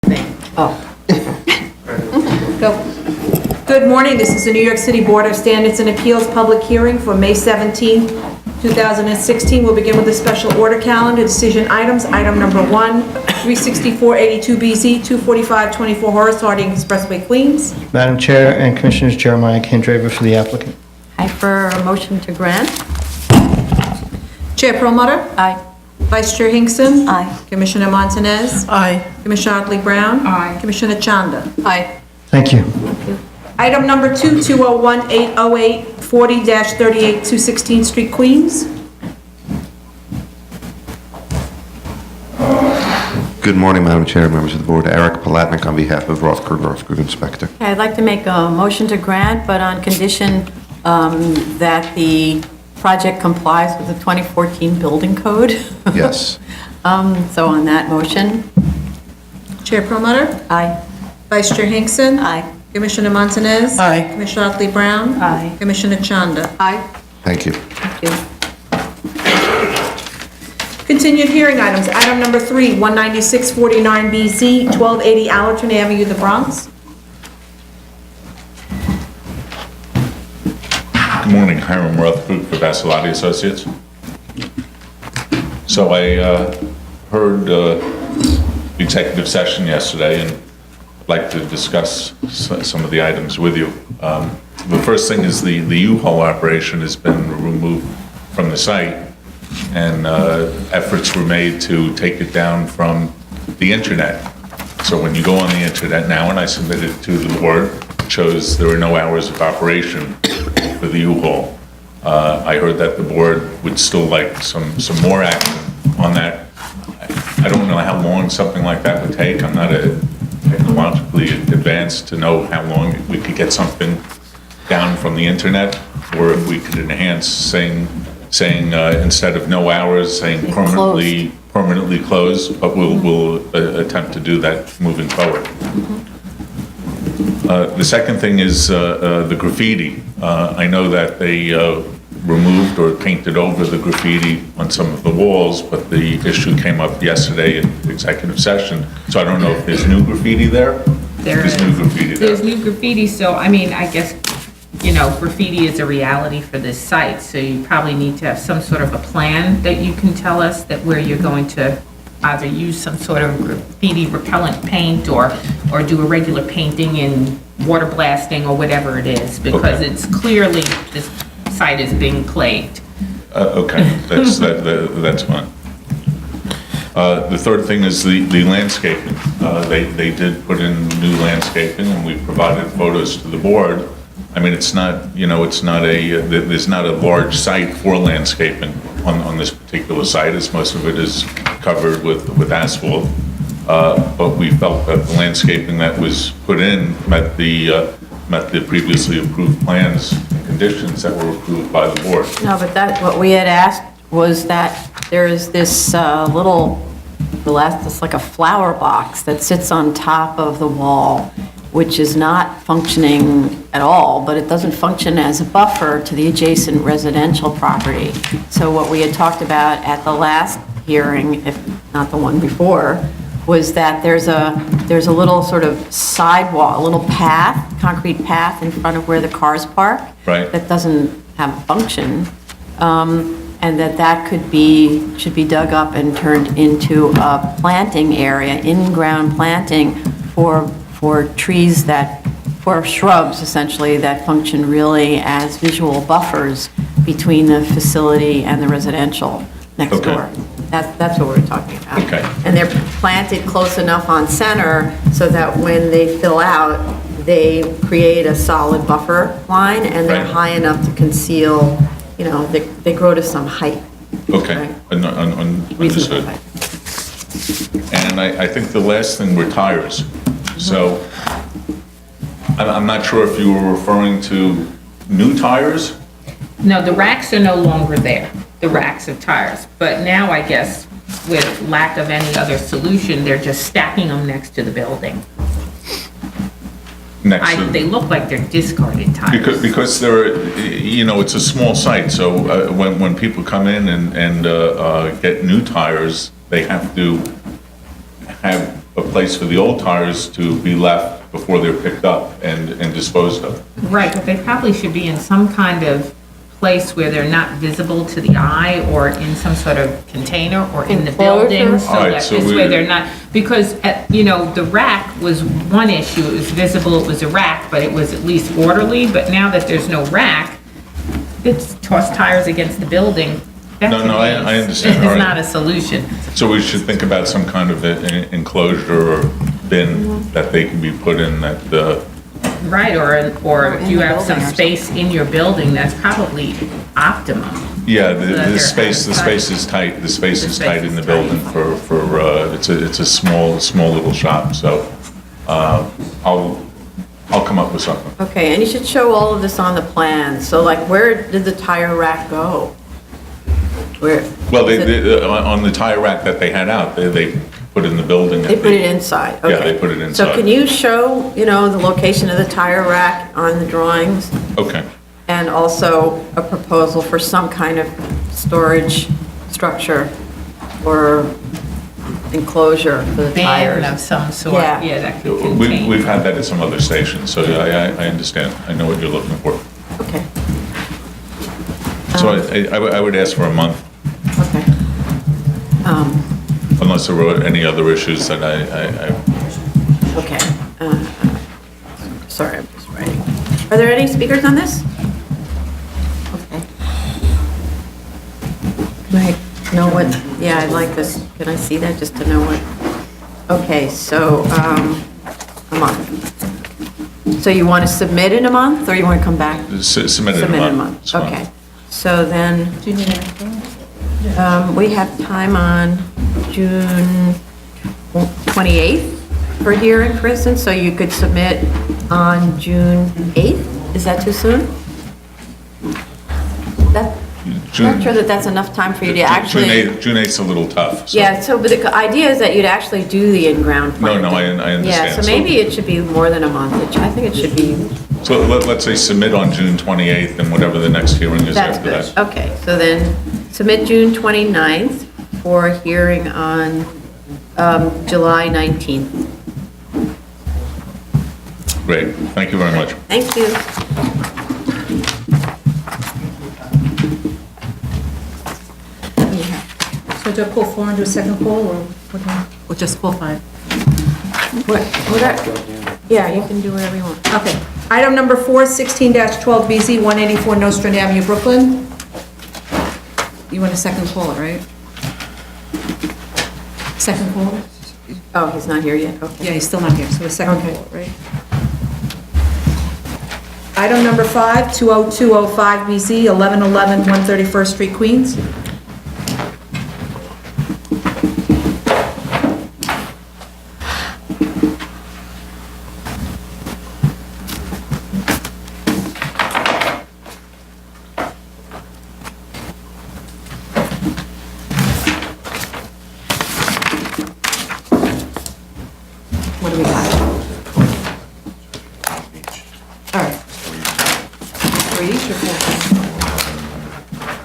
thing. Oh. Go. Good morning, this is the New York City Board of Standards and Appeals public hearing for May 17, 2016. We'll begin with the special order calendar, decision items. Item number 1, 36482BZ, 24524 Horace Harding Expressway, Queens. Madam Chair and Commissioners, Jeremiah Candrava for the applicant. I for a motion to grant? Chair Perlmutter? Aye. Vice Chair Hinkson? Aye. Commissioner Montanez? Aye. Commissioner Otley Brown? Aye. Commissioner Chanda? Aye. Thank you. Item number 2, 201-808, 40-38 216th Street, Queens. Good morning, Madam Chair, members of the board. Eric Palatnik on behalf of Rothberg Inspector. Okay, I'd like to make a motion to grant, but on condition that the project complies with the 2014 building code. Yes. So on that motion, Chair Perlmutter? aye. Vice Chair Hinkson? Aye. Commissioner Montanez? Aye. Commissioner Otley Brown? Aye. Commissioner Chanda? Aye. Thank you. Thank you. Continued hearing items. Item number 3, 19649BZ, 1280 Allerton Avenue, the Bronx. Good morning, Hiram Rothberg for Vassalotti Associates. So I heard the executive session yesterday and I'd like to discuss some of the items with you. The first thing is the U-Haul operation has been removed from the site and efforts were made to take it down from the internet. So when you go on the internet now, and I submitted to the board, it shows there are no hours of operation for the U-Haul. I heard that the board would still like some more action on that. I don't know how long something like that would take. I'm not technologically advanced to know how long we could get something down from the internet, or if we could enhance saying instead of no hours, saying permanently closed, but we'll attempt to do that moving forward. The second thing is the graffiti. I know that they removed or painted over the graffiti on some of the walls, but the issue came up yesterday in executive session. So I don't know if there's new graffiti there? There's new graffiti there. There's new graffiti, so I mean, I guess, you know, graffiti is a reality for this site, so you probably need to have some sort of a plan that you can tell us that where you're going to either use some sort of graffiti repellent paint or do a regular painting and water blasting or whatever it is, because Okay. it's clearly, this site is being plagued. Okay, that's fine. The third thing is the landscaping. They did put in new landscaping, and we provided photos to the board. I mean, it's not, you know, it's not there's not a large site for landscaping on this particular site, as most of it is covered with asphalt. But we felt that the landscaping that was put in met the previously approved plans and conditions that were approved by the board. No, but what we had asked was that there's this it's like a flower box that sits on top of the wall, which is not functioning at all, but it doesn't function as a buffer to the adjacent residential property. So what we had talked about at the last hearing, if not the one before, was that there's a little sort of sidewalk, a little path, concrete path in front of where the cars park. Right. That doesn't have a function, and that should be dug up and turned into a planting area, in-ground planting for trees for shrubs essentially that function really as visual buffers between the facility and the residential next Okay. door. That's what we're talking about. Okay. And they're planted close enough on center so that when they fill out, they create a solid buffer line, and they're Right. high enough to conceal, you know, they grow to some height. Okay, Right. understood. Reasonable height. And I think the last thing were tires. So I'm not sure if you were referring to new tires? No, the racks are no longer there, the racks of tires. But now, I guess, with lack of any other solution, they're just stacking them next to the building. Next to, They look like they're discarded tires. because they're, you know, it's a small site, so when people come in and get new tires, they have to have a place for the old tires to be left before they're picked up and disposed of. Right, but they probably should be in some kind of place where they're not visible to the eye, or in some sort of container, or in the building, so All right, that so this way we- they're not, because, the rack was one issue, it was visible, it was a rack, but it was at least orderly, but now that there's no rack, it's toss tires against the building. That No, to no, me I is- understand, all Is right. not a solution. So we should think about some kind of enclosure or bin that they can be put in that, Right, or if in you the have some building or space in your building, that's probably optimum. yeah, So that the they're space is tight, the space is tight in the building it's a small little shop, so, I'll come up with something. Okay, and you should show all of this on the plan. So like, where did the tire rack go? Where? Well, is it- on the tire rack that they had out, they put in the building. They put it inside, okay. Yeah, they put it So inside. can you show, the location of the tire rack on the drawings? Okay, And also a proposal for some kind of storage structure or enclosure for the Bin tires? of some sort, Yeah. yeah, that could contain. we've had that at some other stations, so yeah, I understand, I know what you're looking for. Okay, So I would ask for a month, okay. unless there were any other issues that I Okay. Sorry, I'm just writing. Are there any speakers on this? Okay. Can I know what, yeah, I'd like this, can I see that, just to know what? Okay, so, a month. So you want to submit in a month, or you want to come back? submit it Submit in in a month, It's fine. okay. So then, Do you need anything? we have time on June 28th for hearing, for instance, so you could submit on June 8th? Is that too soon? I'm not sure that that's enough time for you to actually... June 8th's a little tough. So. Yeah, so, but the idea is that you'd actually do the in-ground planting. No, I understand. Yeah, so maybe it should be more than a month. I think it should be... So let's say submit on June 28th and whatever the next hearing is That's after good. that. Okay, so then submit June 29th for hearing on July 19th. Great, thank you very much. Thank you. So do I pull 4 and do a second poll, or what do I- or just pull 5? Yeah, you can do whatever you want. Okay. Item number 4, 16-12BZ, 184 Nostrand Avenue, Brooklyn. You want a second poll, right? Second poll? Oh, he's not here yet? Okay. Yeah, he's still not here, so a second Okay. poll, right? Item number 5, 20205BZ, 1111 131st Street, Queens. What do we got? All right. 3 each or 4?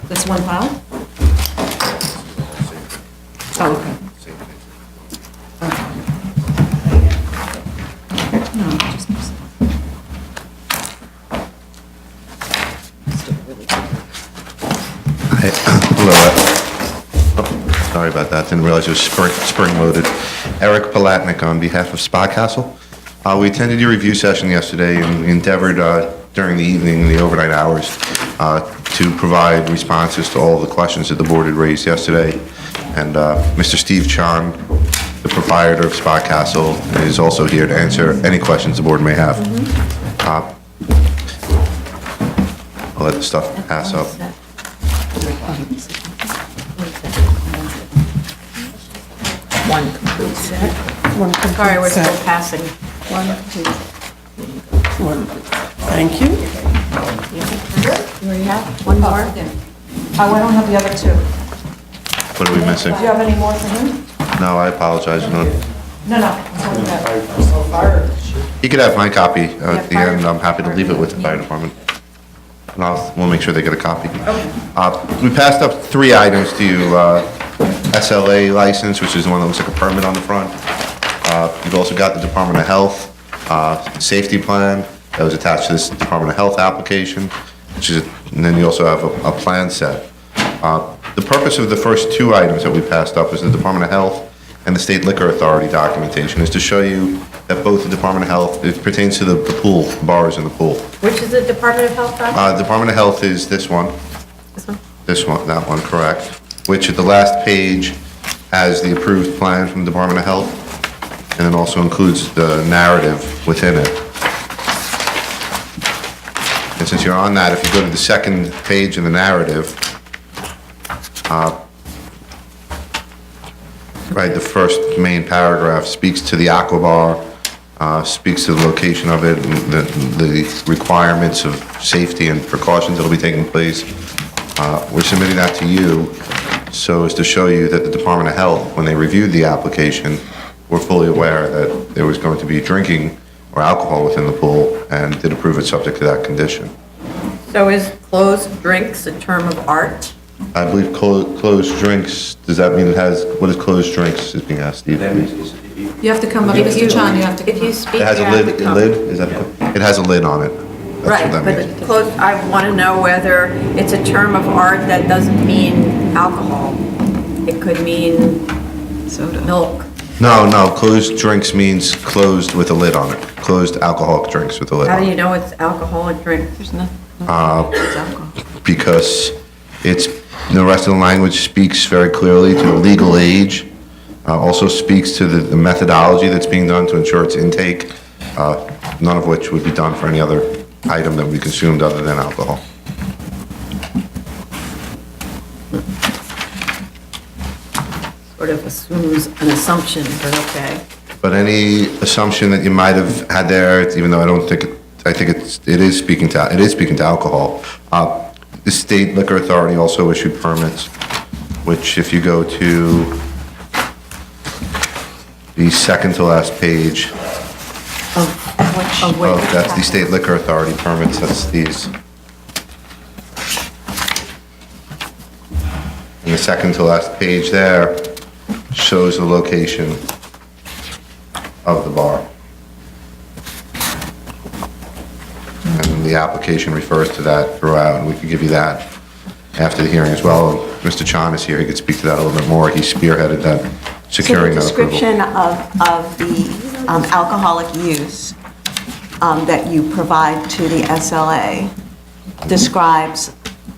That's one pile? Oh, okay. No, just mix it. Hello. Oh, sorry about that. Didn't realize it was spring loaded. Eric Palatnik on behalf of Spa Castle. We attended your review session yesterday and endeavored during the evening, the overnight hours, to provide responses to all the questions that the board had raised yesterday. And Mr. Steve Chan, the proprietor of Spa Castle, is also here to answer any questions the board may have. I'll let the stuff pass up. One complete set. Sorry, we're still passing. Thank you. You already have one more? Oh, I don't have the other 2. What are we missing? Do you have any more for him? No, I apologize. No. No, that's what we got. You could have my copy at the fire- end. I'm happy to leave it with the fire department. And we'll make sure they get a copy. We passed up 3 items to you. SLA license, which is the one that looks like a permit on the front. You've also got the Department of Health safety plan that was attached to this Department of Health application, and then you also have a plan set. The purpose of the first two items that we passed up is the Department of Health and the State Liquor Authority documentation, is to show you that both the Department of Health, it pertains to the pool, bars in the pool. Which is the Department of Health document? Department of Health is this one. This one? This one, that one, correct. Which at the last page has the approved plan from the Department of Health, and it also includes the narrative within it. And since you're on that, if you go to the second page in the narrative, right, the first main paragraph speaks to the Aqua Bar, speaks to the location of it, and the requirements of safety and precautions that will be taking place. We're submitting that to you so as to show you that the Department of Health, when they reviewed the application, were fully aware that there was going to be drinking or alcohol within the pool and did approve it subject to that condition. So is closed drinks a term of art? I believe closed drinks, does that mean it has, what is closed drinks is being asked, Steve? You have to come up, Mr. Chan, you have to If come you up. speak, It has you a have lid, to come. is that, it has a lid on it. That's Right, what that but means. closed, I want to know whether it's a term of art that doesn't mean alcohol. It could mean milk. No, closed drinks means closed with a lid on it. Closed alcoholic drinks with a lid How on do it. you know it's alcoholic drink? There's nothing. It's alcohol. Because it's, the rest of the language speaks very clearly to the legal age, also speaks to the methodology that's being done to ensure its intake, none of which would be done for any other item that would be consumed other than alcohol. Sort of assumes an assumption, but okay. But any assumption that you might have had there, even though I don't think, I think it is speaking to alcohol. The State Liquor Authority also issued permits, which if you go to the second to last page, Of which? that's the State Liquor Authority permits, that's these. And the second to last page there shows the location of the bar. And the application refers to that throughout, and we could give you that after the hearing as well. Mr. Chan is here, he could speak to that a little bit more. He spearheaded that, securing that approval. So the description of the alcoholic use that you provide to the SLA describes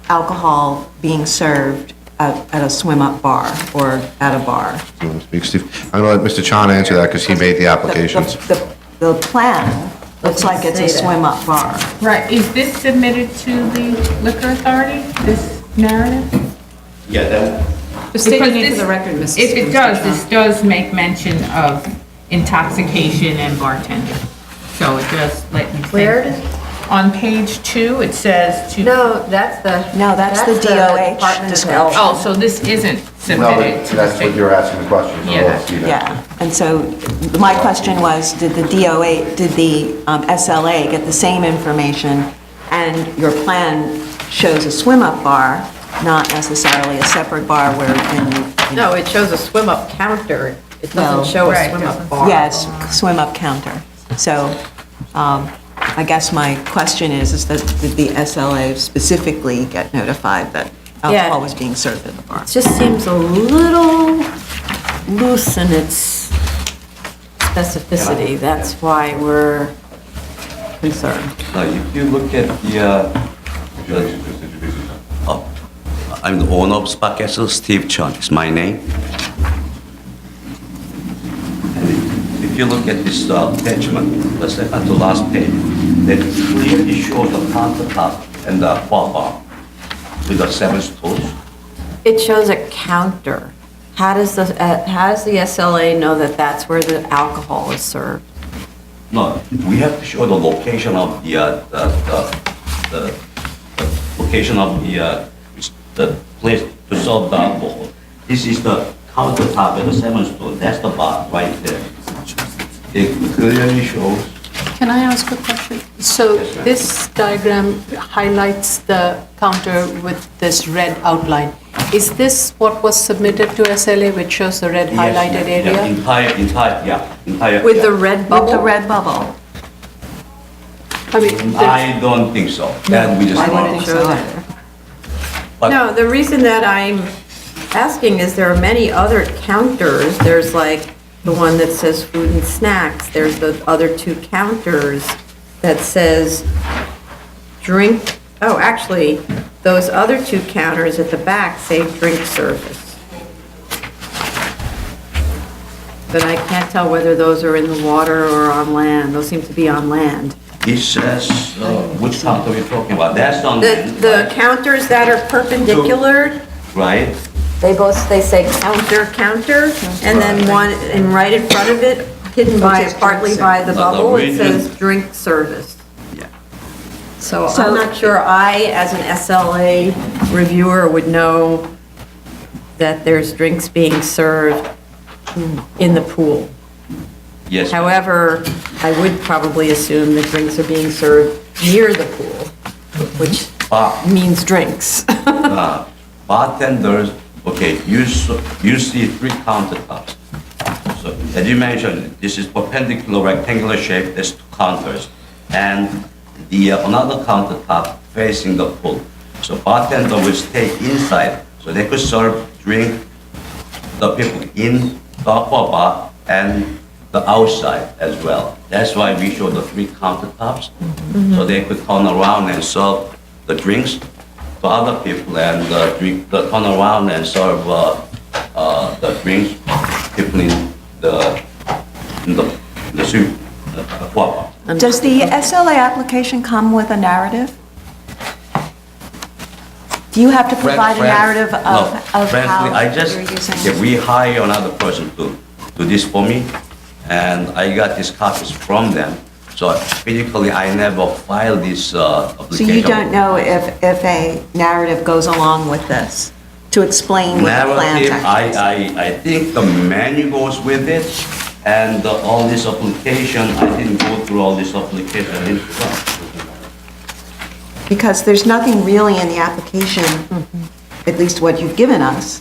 alcohol being served at a swim-up bar or at a bar. You want to speak, Steve? I'm going to let Mr. Chan answer that because he made the applications. The plan looks like it's a swim-up bar. Right, is this submitted to the liquor authority, this narrative? Yeah, that, Just state your Because name for this- the record, Mrs. If it Mr. does, Chan. this does make mention of intoxication and bartender. So it does let you think. Where? On page 2, it says to. No, that's the. No, that's the DOH Department of description. Health. Oh, so this isn't submitted to the state? asking the question. Yeah. Yeah, and so my question was, did the DOA, did the SLA get the same information? And your plan shows a swim-up bar, not necessarily a separate bar where you No, it shows a swim-up counter. It No. doesn't show a Right, swim-up doesn't. bar. Yeah, it's swim-up counter. So I guess my question is that did the SLA specifically get notified that alcohol was being served at the bar? It just seems a little loose in its specificity. That's why we're concerned. now if you look at I'm the owner of Spa Castle, Steve Chun is my name. And if you look at this attachment, the second to last page, that clearly shows the countertop and the bar with the 7 stools. It shows a counter. How does the SLA know that that's where the alcohol is served? No, we have to show the location of the location of the place to serve the alcohol. This is the countertop and the 7 stool, that's the bar right there. It clearly shows. Can I ask a question? So this diagram highlights the counter with this red outline. is this what was submitted to SLA, which shows the red highlighted Yes, area? Entire. With the red With bubble? the red bubble. I mean, there's- I don't think so. That we just. I wouldn't show that. But- No, the reason that I'm asking is there are many other counters. There's like the one that says food and snacks. There's the other two counters that says drink, oh, actually, those other two counters at the back say drink service. But I can't tell whether those are in the water or on land. Those seem to be on land. It says, which counter are we talking about? That's on. The counters that are perpendicular, Right? they say counter, and then one, and right in front of it, hidden by, partly by the bubble, it says drink service. Yeah. So I'm not sure I, as an SLA reviewer, would know that there's drinks being served in the pool. Yes. However, I would probably assume that drinks are being served near the pool, which means drinks. Bartenders, okay, you see 3 countertops. So as you mentioned, this is perpendicular rectangular shape, there's 2 counters. And the another countertop facing the pool. So bartender will stay inside, so they could serve drink the people in the aqua bar and the outside as well. That's why we show the 3 countertops, so they could turn around and serve the drinks to other people and turn around and serve the drinks people in the suite, the aqua bar. Does the SLA application come with a narrative? Do you have to provide a narrative of how Frankly, I just, you're using yeah, we hire another person to do this for me, and I got these copies from them. So physically, I never filed this So application. you don't know if a narrative goes along with this to explain what the plan Narrative, actually is? I think the menu goes with it, and all this application, I didn't go through all this application. I didn't- Because there's nothing really in the application, at least what you've given us,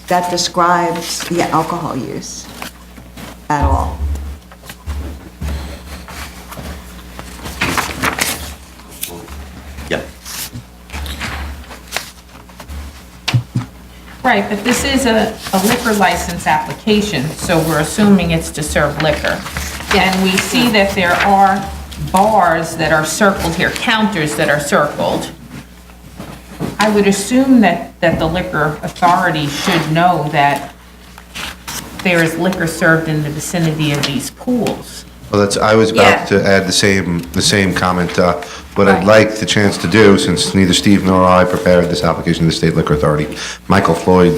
that describes the alcohol use at all. Yeah. Right, but this is a liquor license application, so we're assuming it's to serve liquor. And we see that there are bars that are circled here, counters that are circled. I would assume that the liquor authority should know that there is liquor served in the vicinity of these pools. Well, I was Yeah. about to add the same comment. What I'd like the chance to do, since neither Steve nor I prepared this application to the State Liquor Authority, Michael Floyd,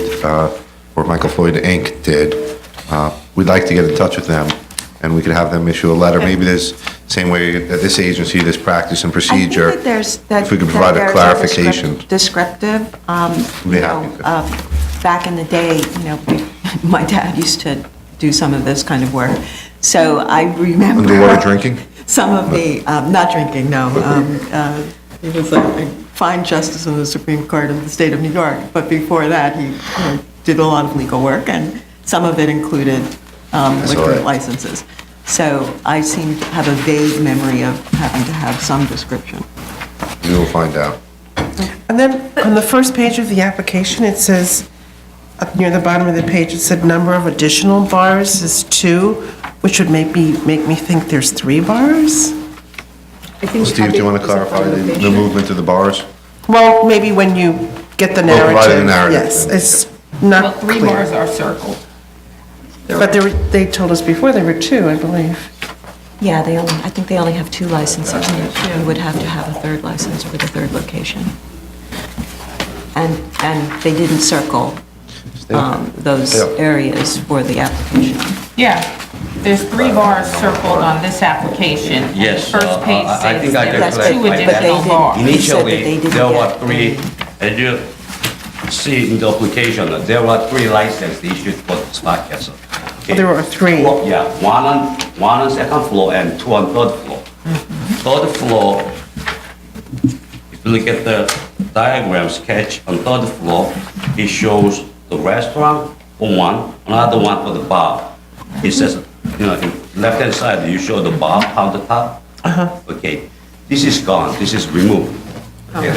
or Michael Floyd Inc. did, we'd like to get in touch with them, and we could have them issue a letter. Maybe there's, same way at this agency, there's practice and procedure. I think that there's, that If we could that provide a there's clarification. Descriptive, Be you happy know, to. back in the day, you know, my dad used to do some of this kind of work. So I remember. Underwater drinking? Some of the, not drinking, no. He was a fine justice in the Supreme Court of the state of New York. But before that, he did a lot of legal work, and some of it included liquor right. licenses. So I seem to have a vague memory of having to have some description. We will find out. And then on the first page of the application, it says, up near the bottom of the page, it said number of additional bars is 2, which would make me think there's 3 bars? Steve, do you want to clarify the movement of the bars? Well, maybe when you get the Oh, narrative. provided the narrative. Yes, it's Well, not 3 clear. bars are circled. But they told us before there were 2, I believe. Yeah, I think they only have 2 licenses. You would have to have a 3rd license for the 3rd location. And they didn't circle those Yeah. areas for the application. Yeah, there's 3 bars circled on this application. And Yes, the first page I says think I can there's 2 clarify that. additional But bars. they said that they Initially, didn't there were get 3, as you see in the application, there were 3 licenses issued for Spa Castle. Okay. There were 3. Well, yeah, one on second floor and 2 on third floor. Third floor, if you look at the diagram sketch on third floor, it shows the restaurant for one, another one for the bar. It says, you know, left-hand side, you show the bar countertop. Okay, this is gone, this is removed. Okay,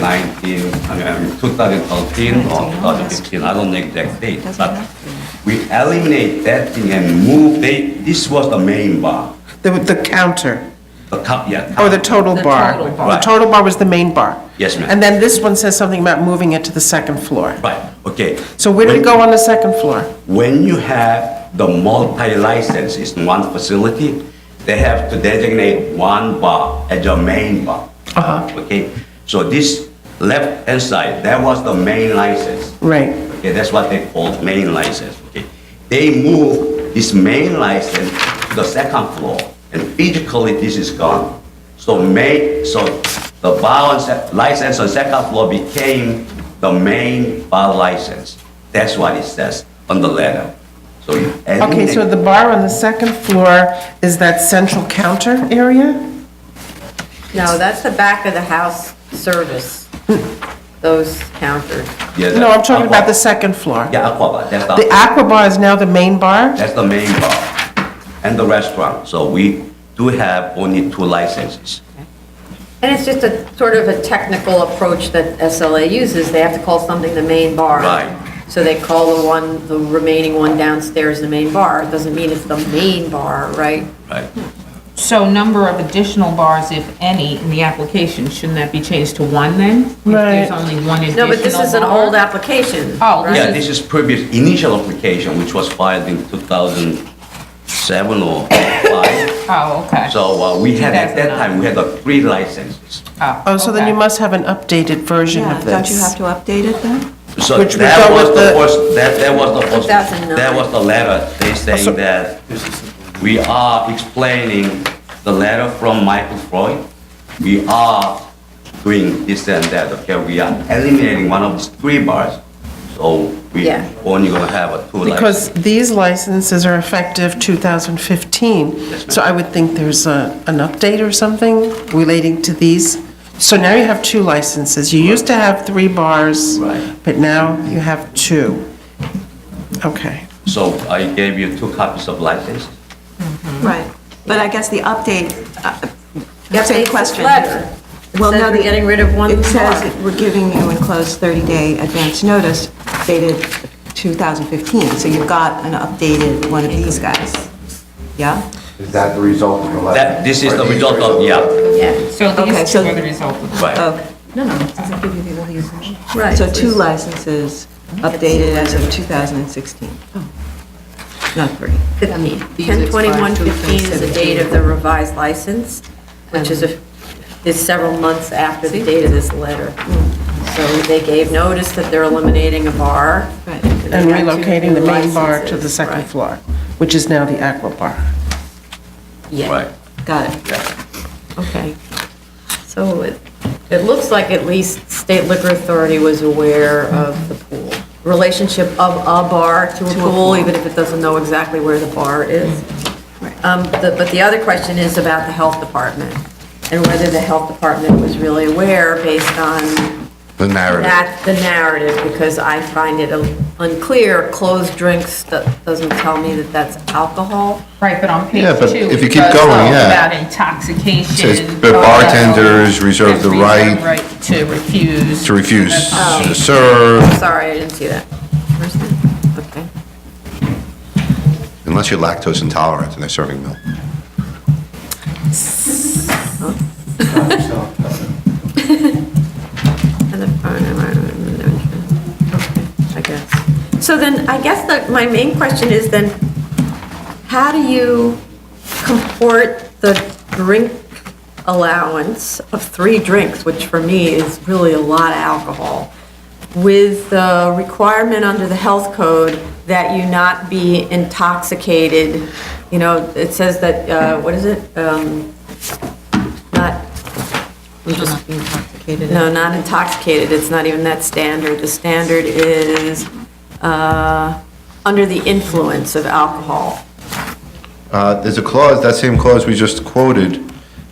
2013 or 2015, I don't know the exact date, but we eliminate that thing and move, this was the main bar. The counter, Yeah. or the total bar? total bar. The total bar was the main bar? Yes, ma'am. And then this one says something about moving it to the second floor. Right, okay. So where did it go on the second floor? When you have the multi-licenses in one facility, they have to designate one bar as your main bar. Okay, so this left-hand side, that was the main license. Right. Okay, that's what they call main license. Okay, they move this main license to the second floor, and physically this is gone. So the bar license on second floor became the main bar license. That's what it says on the letter. So you Okay, so the bar on the second floor is that central counter area? No, that's the back of the house service, those counters. Yeah, No, I'm talking about the second floor. Yeah, aqua bar. The aqua bar is now the main bar? That's the main bar and the restaurant. So we do have only 2 licenses. And it's just a sort of a technical approach that SLA uses. They have to call something the main bar. Right. So they call the remaining one downstairs the main bar. It doesn't mean it's the main bar, right? Right. So number of additional bars, if any, in the application, shouldn't that be changed to 1 then? If Right. there's only one additional No, but this is an bar? old application. Oh, right? Yeah, this is previous initial application, which was filed in 2007 or 5. Oh, okay. So we had, at that 2009. time, we had 3 licenses. Oh, so then okay. you must have an updated version Yeah, of this. don't you have to update it then? So Which would that go was with the the- first, that was the first, 2009. that was the letter. They so- saying that we are explaining the letter from Michael Freud. We are doing this and that, okay? We are eliminating one of these 3 bars. So we Yeah. only gonna have 2 licenses. Because these licenses are effective 2015, so I would think there's an update or something relating to these. So now you have 2 licenses. You used to have 3 bars, Right. but now you have 2. Okay. So I gave you 2 copies of license. Right. But I guess the update, That's same a question. letter. It Well, says no, we're getting rid of one It says bar. we're giving you enclosed 30-day advance notice dated 2015. So you've got an updated one of these guys. Yeah? Is that the result of the letter? This is the result of, yeah, Yeah. So Okay, these so- 2 are the result of the right. Okay. No, it doesn't give you the other information. Right. So 2 licenses updated as of 2016. Not 3. I mean, 10/21/15 is the date of the revised license, which is several months after the date of this letter. So they gave notice that they're eliminating a bar. Right. And relocating the main bar to the Licenses, second right. floor, which is now the aqua bar. Yeah. Right. Got it. Okay. So it looks like at least State Liquor Authority was aware of the pool. Relationship of a bar to a pool, even if it doesn't know exactly where the bar is. But the other question is about the health department, and whether the health department was really aware based on The narrative. the narrative, because I find it unclear. Closed drinks doesn't tell me that that's alcohol. Right, but on page 2. Yeah, but if you it keep does going, talk yeah. About intoxication. It says, "The bartenders reserve the right Right to refuse. to refuse That's- to serve, Sorry, I didn't see that. Where's that? Okay. unless you're lactose intolerant and they're serving milk." And the I guess. So then, I guess that my main question is then, how do you comport the drink allowance of 3 drinks, which for me is really a lot of alcohol, with the requirement under the health code that you not be intoxicated? You know, it says that, what is it? Not, I'm just Intoxicated. no, not intoxicated, it's not even that standard. The standard is under the influence of alcohol. There's a clause, that same clause we just quoted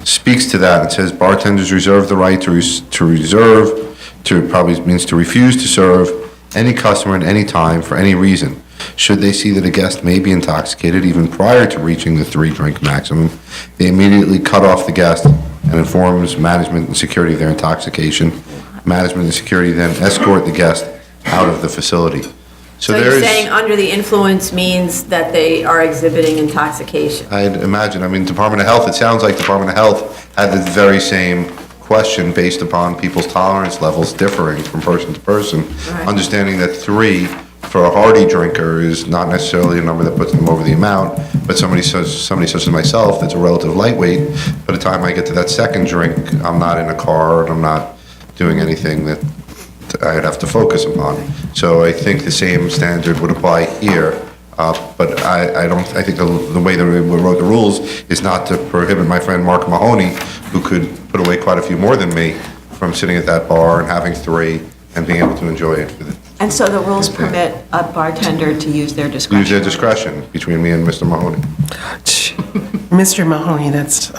speaks to that. It says bartenders reserve the right to reserve, to probably means to refuse to serve any customer at any time for any reason. Should they see that a guest may be intoxicated even prior to reaching the 3-drink maximum, they immediately cut off the guest and informs management and security of their intoxication. Management and security then escort the guest out of the facility. So there you're is- saying under the influence means that they are exhibiting intoxication? I'd imagine, I mean, Department of Health, it sounds like Department of Health had the very same question based upon people's tolerance levels differing from person to person. Right. Understanding that 3 for a hardy drinker is not necessarily a number that puts them over the amount, but somebody such as myself that's a relative lightweight, by the time I get to that second drink, I'm not in a car and I'm not doing anything that I'd have to focus upon. So I think the same standard would apply here, but I think the way that we wrote the rules is not to prohibit my friend Mark Mahoney, who could put away quite a few more than me, from sitting at that bar and having 3 and being able to enjoy it. And so the rules permit a bartender to use their discretion? Use their discretion between me and Mr. Mahoney. Mr. Mahoney, that's,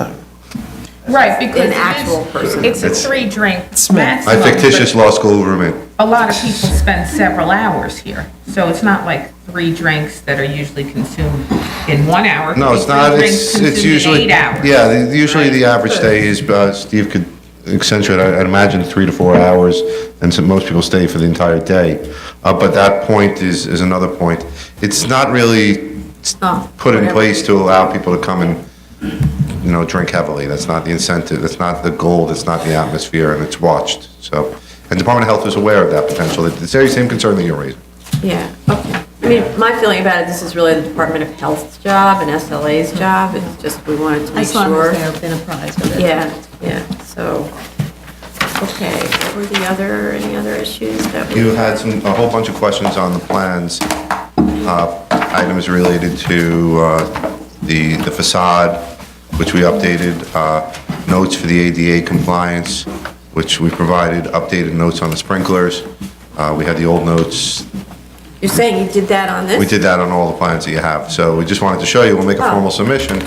Right, because An actual person. it's a 3-drink Smith. maximum. My fictitious but law school roommate. A lot of people spend several hours here, so it's not like 3 drinks that are usually consumed in 1 hour. No, it's Three not, drinks it's consumed in usually, 8 hours. yeah, usually the average stay is, Steve could accentuate, I'd imagine 3 to 4 hours, and so most people stay for the entire day. But that point is another point. It's not really Oh, put in whatever. place to allow people to come and, drink heavily. That's not the incentive, that's not the goal, that's not the atmosphere, and it's watched, so. And Department of Health is aware of that potential, it's the very same concern that you're raising. Yeah, okay. I mean, my feeling about it, this is really the Department of Health's job and SLA's job. It's just, we wanted to I make just want sure. to been apprised of it. Yeah, so, okay. What were any other issues that we? You had a whole bunch of questions on the plans, items related to the facade, which we updated, notes for the ADA compliance, which we provided, updated notes on the sprinklers. We had the old notes. You're saying you did that on this? We did that on all the plans that you have. So we just wanted to show you, we'll make a formal submission,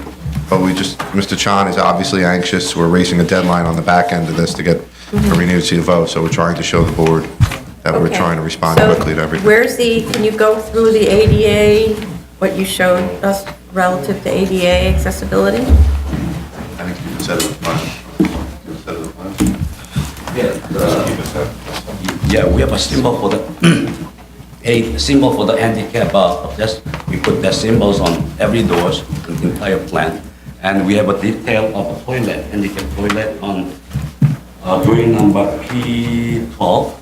but Mr. Chan is obviously anxious. We're racing a deadline on the back end of this to get a renewed CFO, so we're trying to show the board that we're Okay. trying to respond So quickly to everything. can you go through the ADA, what you showed us relative to ADA accessibility? I think you said it was fine. Yeah, we have a symbol for the, symbol for the handicap, we put the symbols on every doors, the entire plant. And we have a detail of a toilet, handicap toilet on, drawing number P12.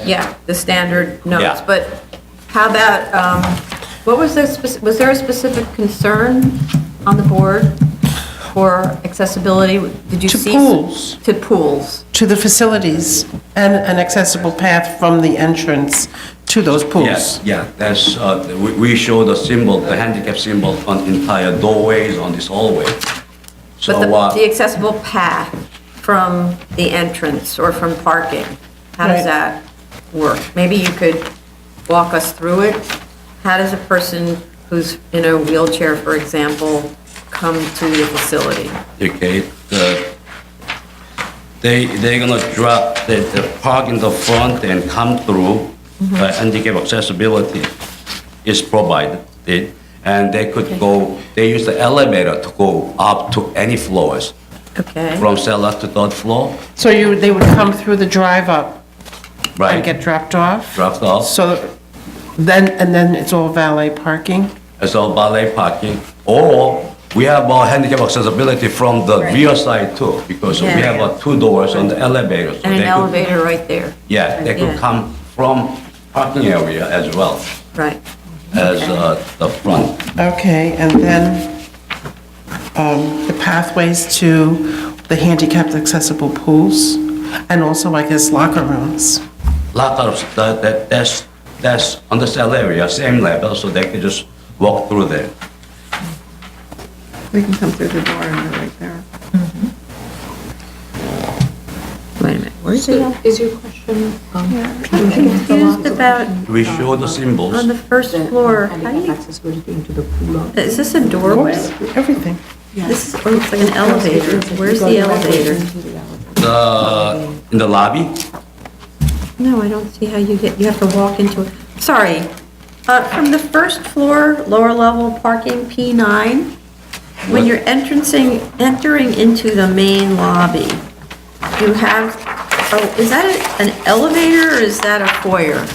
Yeah, the standard notes, Yeah. but how about, what was was there a specific concern on the board for accessibility? Did you To see? pools. To pools. to the facilities and an accessible path from the entrance to those pools. Yes, yeah, that's, we show the symbol, the handicap symbol on entire doorways on this hallway. So, But the accessible path from the entrance or from parking, how does Right. that work? Maybe you could walk us through it? How does a person who's in a wheelchair, for example, come to the facility? okay, they're gonna drop, the park in the front and come through, handicap accessibility is provided, and they could go, they use the elevator to go up to any floors, Okay. from cellar to third floor, So they would come through the drive-up and right? get dropped off? Dropped off, So then it's all valet parking? as well valet parking, or we have handicap accessibility from the rear side too, because we Yeah. have 2 doors on the elevator. so And an they could- elevator right there. Yeah, they could Yeah. come from parking area as well Right. as the front. Okay, and then the pathways to the handicapped accessible pools, and also, I guess, locker rooms. Lockers, that's on the cell area, same level, so they could just walk through there. We can come through the door and they're right there. Wait a minute. Where's So the, is your question? I'm confused about, We show the symbols. on the first floor, how do you, is this a doorway? Everything. This is, looks like an elevator. Where's the elevator? In the lobby? No, I don't see how you get, you have to walk into it. Sorry, from the first floor, lower level parking, P9, when you're entering into the main lobby, you have, oh, is that an elevator or is that a foyer?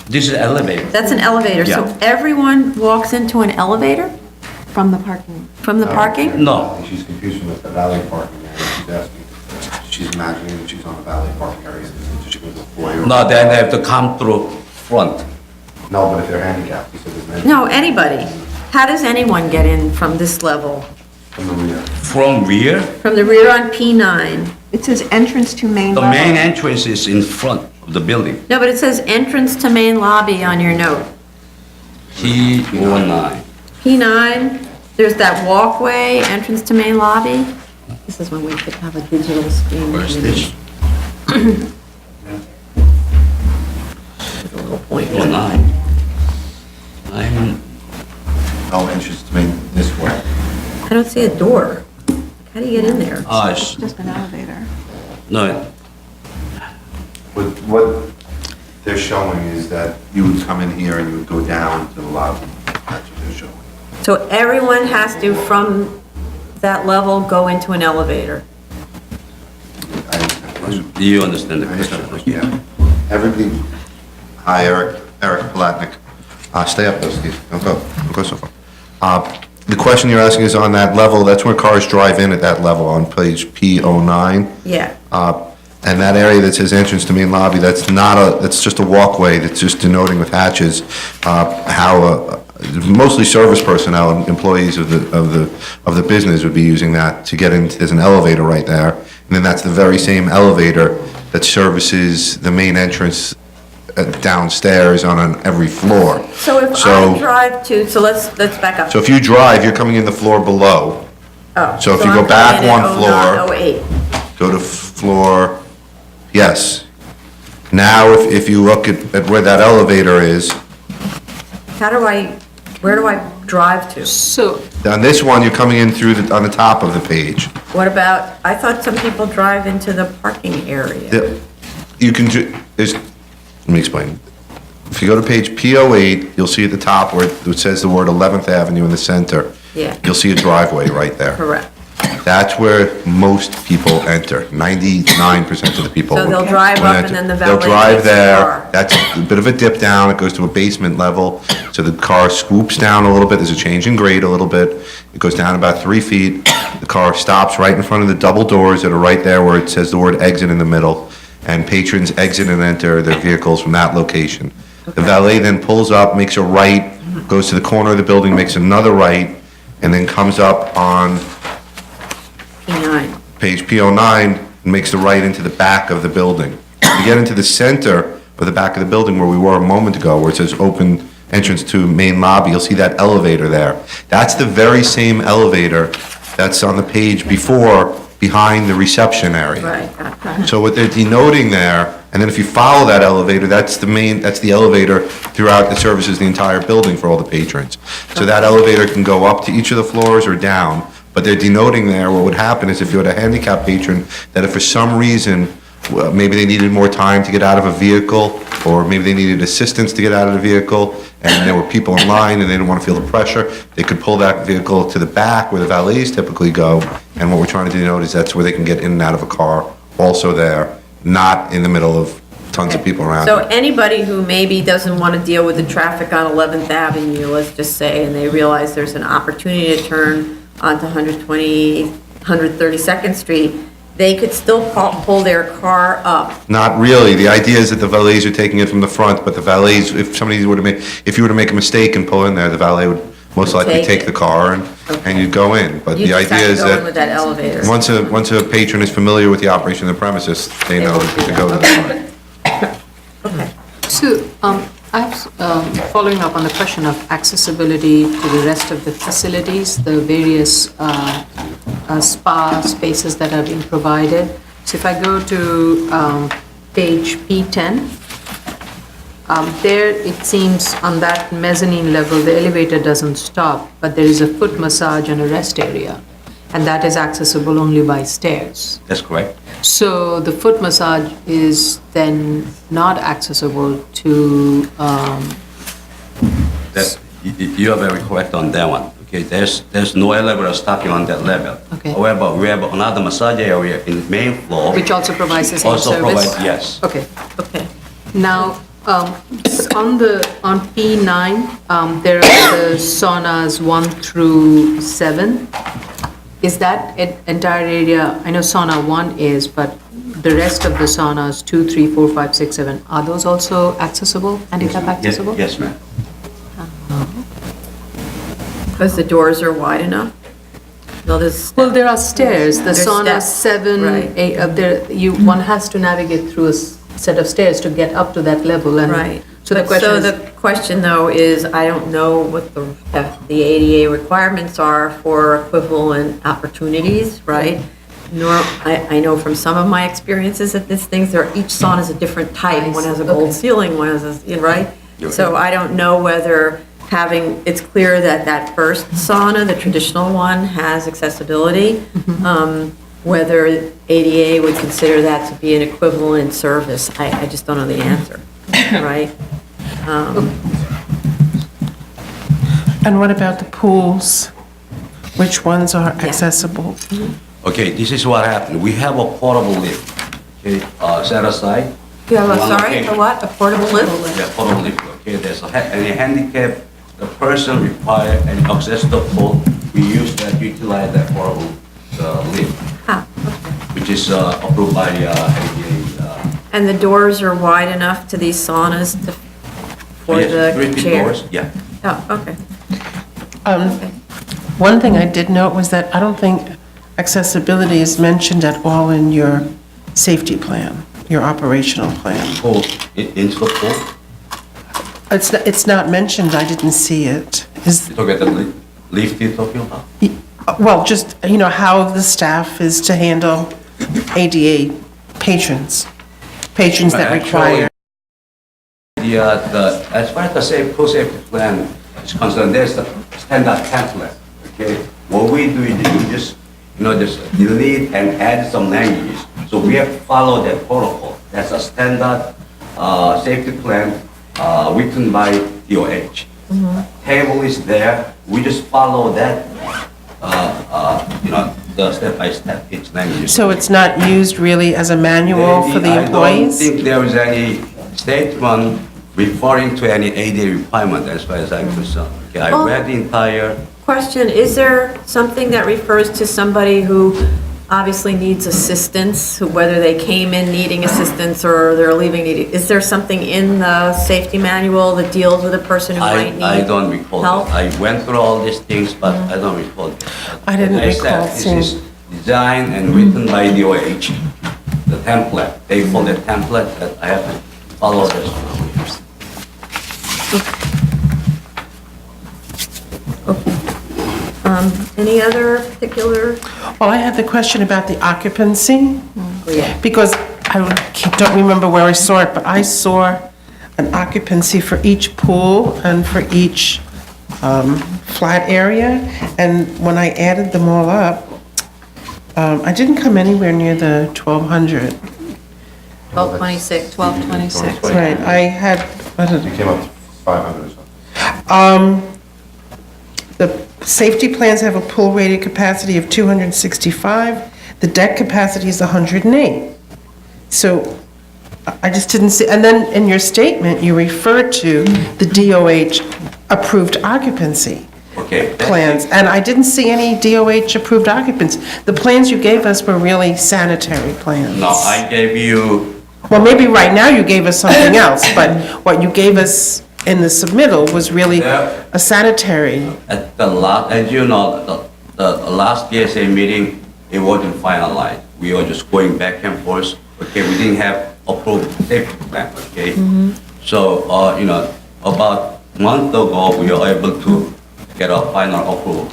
This is elevator. That's an elevator, so Yeah. everyone walks into an elevator From the parking. from the parking? No, She's confusing with the valet parking area. She's asking, she's imagining that she's on a valet parking area. So she goes to the foyer. no, then they have to come through front. No, but if they're handicapped, he said there's No, anybody. How does anyone get in from this level? from the rear. From rear, From the rear on P9? It says entrance to main the level. main entrance is in front of the building. No, but it says entrance to main lobby on your note. T09. P9, there's that walkway, entrance to main lobby. This is when we could have a digital screen. Where's this? A little point. 09. I'm, No entrance to me this way. I don't see a door. How do you get in there? it's, Just an elevator. no, What they're showing is that you would come in here and you would go down to the lobby. That's what they're showing. So everyone has to, from that level, go into an elevator. I understand the question. do you understand the I understand the question? question, yeah. Everybody, hi, Eric Palatnik. Stay up though, Steve. Don't go so far. The question you're asking is on that level, that's where cars drive in at that level on page P09. Yeah. And that area that says entrance to main lobby, that's not that's just a walkway that's just denoting with hatches, how, mostly service personnel and employees of the business would be using that to get into, there's an elevator right there. And then that's the very same elevator that services the main entrance downstairs on every floor. So if I drive to, so let's back up. So if you drive, you're coming in the floor below. Oh, so if you go I'm back coming in one at floor- 09, 08. Go to floor, yes. Now, if you look at where that elevator is, Where do I drive to? So, on this one, you're coming in through on the top of the page. What about, I thought some people drive into the parking area. You can, let me explain. If you go to page P08, you'll see at the top where it says the word 11th Avenue in the center. Yeah. You'll see a driveway right there. Correct. That's where most people enter, 99% of the people. So they'll will drive up enter. and then the They'll valet drive takes the there, car. that's a bit of a dip down, it goes to a basement level, so the car swoops down a little bit, there's a change in grade a little bit, it goes down about 3 feet, the car stops right in front of the double doors that are right there where it says the word exit in the middle, and patrons exit and enter their vehicles from that location. The valet then pulls up, makes a right, goes to the corner of the building, makes another right, and then comes up on P9. page P09 and makes the right into the back of the building. To get into the center of the back of the building where we were a moment ago, where it says open entrance to main lobby, you'll see that elevator there. That's the very same elevator that's on the page before, behind the reception area. Right, gotcha. So what they're denoting there, and then if you follow that elevator, that's the elevator throughout the services, the entire building for all the patrons. So that elevator can go up to each of the floors or down, but they're denoting there, what would happen is if you had a handicapped patron, that if for some reason, well, maybe they needed more time to get out of a vehicle, or maybe they needed assistance to get out of the vehicle, and there were people in line and they didn't want to feel the pressure, they could pull that vehicle to the back where the valets typically go, and what we're trying to denote is that's where they can get in and out of a car, also there, not in the middle of tons of people around. So anybody who maybe doesn't want to deal with the traffic on 11th Avenue, let's just say, and they realize there's an opportunity to turn onto 132nd Street, they could still pull their car up. Not really. The idea is that the valets are taking it from the front, but the valets, if you were to make a mistake and pull in there, the valet would most likely take the car and you'd go in. But You the just have idea to is go in with that that elevator. once a patron is familiar with the operation of the premises, they know to go to the front. Okay. so following up on the question of accessibility to the rest of the facilities, the various spa spaces that are being provided, So if I go to page P10, there it seems on that mezzanine level, the elevator doesn't stop, but there is a foot massage and a rest area, and that is accessible only by stairs. That's correct. So the foot massage is then not accessible to, You are very correct on that one. Okay, there's no elevator stopping on that level. Okay. However, we have another massage area in the main floor. which also provides the same Also service? provide, yes. Okay, okay. Now, on P9, there are the saunas 1 through 7. Is that entire area, I know sauna 1 is, but the rest of the saunas, 2, 3, 4, 5, 6, 7, are those also accessible, handicap accessible? Yes, ma'am. Because the doors are wide enough? No, there's. Well, there are stairs, the There's sauna steps, 7, right. 8, one has to navigate through a set of stairs to get up to that level, and Right. so the But question So is, the question, though, is I don't know what the ADA requirements are for equivalent opportunities, right? Nor, I know from some of my experiences at these things, each sauna is a different type. One has a gold Okay. ceiling, one has a, right? So I don't know whether it's clear that that first sauna, the traditional one, has accessibility. Whether ADA would consider that to be an equivalent service, I just don't know the answer, right? And what about the pools? Which ones are accessible? Okay, this is what happened. We have a portable lift, okay, set aside. You have One sorry, location. a what, a portable lift? Yeah, portable lift, okay, there's any handicap, the person require any access to the pool, we utilize that portable lift, Ah, which is approved by ADA. and the doors are wide enough to these saunas for Yes, the 3 feet chair? doors, yeah. Oh, okay. One thing I did note was that I don't think accessibility is mentioned at all in your safety plan, your operational plan. Pool, into the pool, It's not mentioned, I didn't see it. to get the lift you're talking about? Well, just, how the staff is to handle ADA patrons that require. As far as the pool safety plan is concerned, there's the standard template, okay? What we do is we just delete and add some languages. So we have to follow that protocol. That's a standard safety plan written by DOH. Table is there, we just follow that, the step-by-step, each language. So it's not used really as a manual for the employees? I don't think there is any statement referring to any ADA requirement as far as I'm concerned. Okay, I Well- read the entire, Question, is there something that refers to somebody who obviously needs assistance, whether they came in needing assistance or they're leaving needing, is there something in the safety manual that deals with a person who might need I don't recall help? that. I went through all these things, but I don't recall that. I didn't As said, recall seeing- This is designed and written by DOH, the template. They call it template, that I have to follow this. Any other particular? Well, I had the question about the occupancy, Yeah. because I don't remember where I saw it, but I saw an occupancy for each pool and for each flat area, and when I added them all up, I didn't come anywhere near the 1,200. 1226. 1226. Right, I had, what did You came up to 500 or something. The safety plans have a pool rated capacity of 265. The deck capacity is 108. So I just didn't see, and then in your statement, you referred to the DOH approved occupancy Okay. plans, and I didn't see any DOH approved occupancy. The plans you gave us were really sanitary plans. No, I gave you, Well, maybe right now you gave us something else, but what you gave us in the submittal was really a sanitary. at the last, as you know, the last PSA meeting, it wasn't finalized. We were just going back and forth. Okay, we didn't have approved safety plan, okay? So, about a month ago, we were able to get a final approval.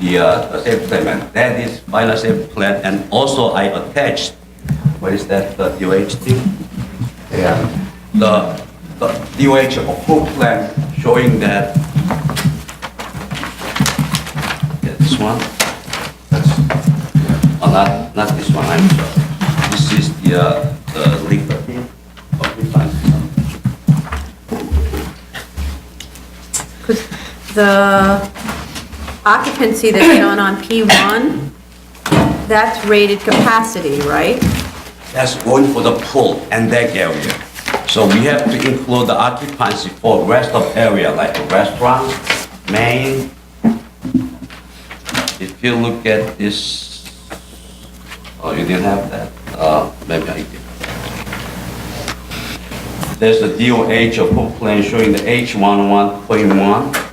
The safety plan, that is final safety plan, and also I attached what is that, the DOH thing? Yeah. The DOH approved plan showing that, yeah, this one? Oh, not this one, I'm sorry. This is the liquor thing. The occupancy that's shown on P1, that's rated capacity, right? That's going for the pool and deck area. So we have to include the occupancy for rest of area, like the restaurant, main. If you look at this, oh, you didn't have that. Maybe I did. There's the DOH approved plan showing the H11.1.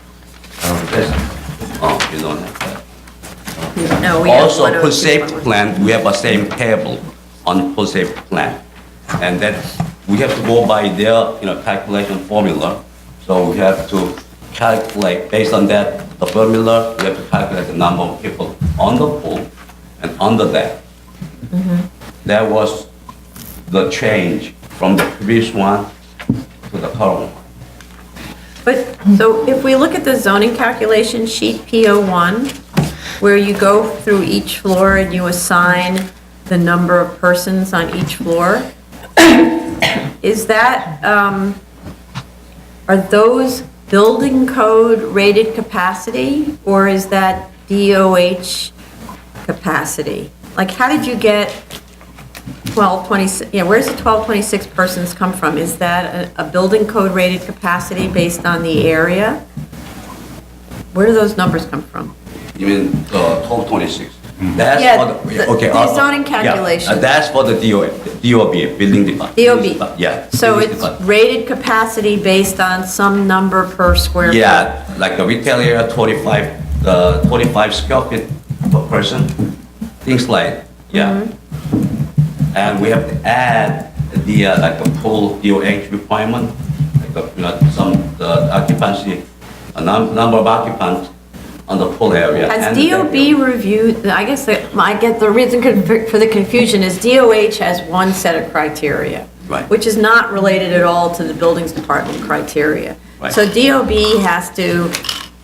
Oh, you don't have that. No, we have Also, pool 102.1. safety plan, we have a same table on pool safety plan. And that, we have to go by their, calculation formula. So we have to calculate, based on that, the formula, we have to calculate the number of people on the pool and on the deck. That was the change from the previous one to the current one. But, so if we look at the zoning calculation sheet P01, where you go through each floor and you assign the number of persons on each floor, is that, are those building code rated capacity, or is that DOH capacity? Like, how did you get 1226, where's the 1226 persons come from? Is that a building code rated capacity based on the area? Where do those numbers come from? You mean 1226? That's Yeah, for the, okay. the zoning yeah, calculation. that's for the DOB, building department. DOB. Yeah. So building it's department. rated capacity based on some number per square foot? Yeah, like the retail area, 25 square feet per person, things like, yeah. And we have to add the, like the pool DOH requirement, like the, the occupancy, number of occupants on the pool area. Has and the deck area. DOB reviewed, I guess I get the reason for the confusion is DOH has one set of criteria. Right. Which is not related at all to the buildings department criteria. Right. So DOB has to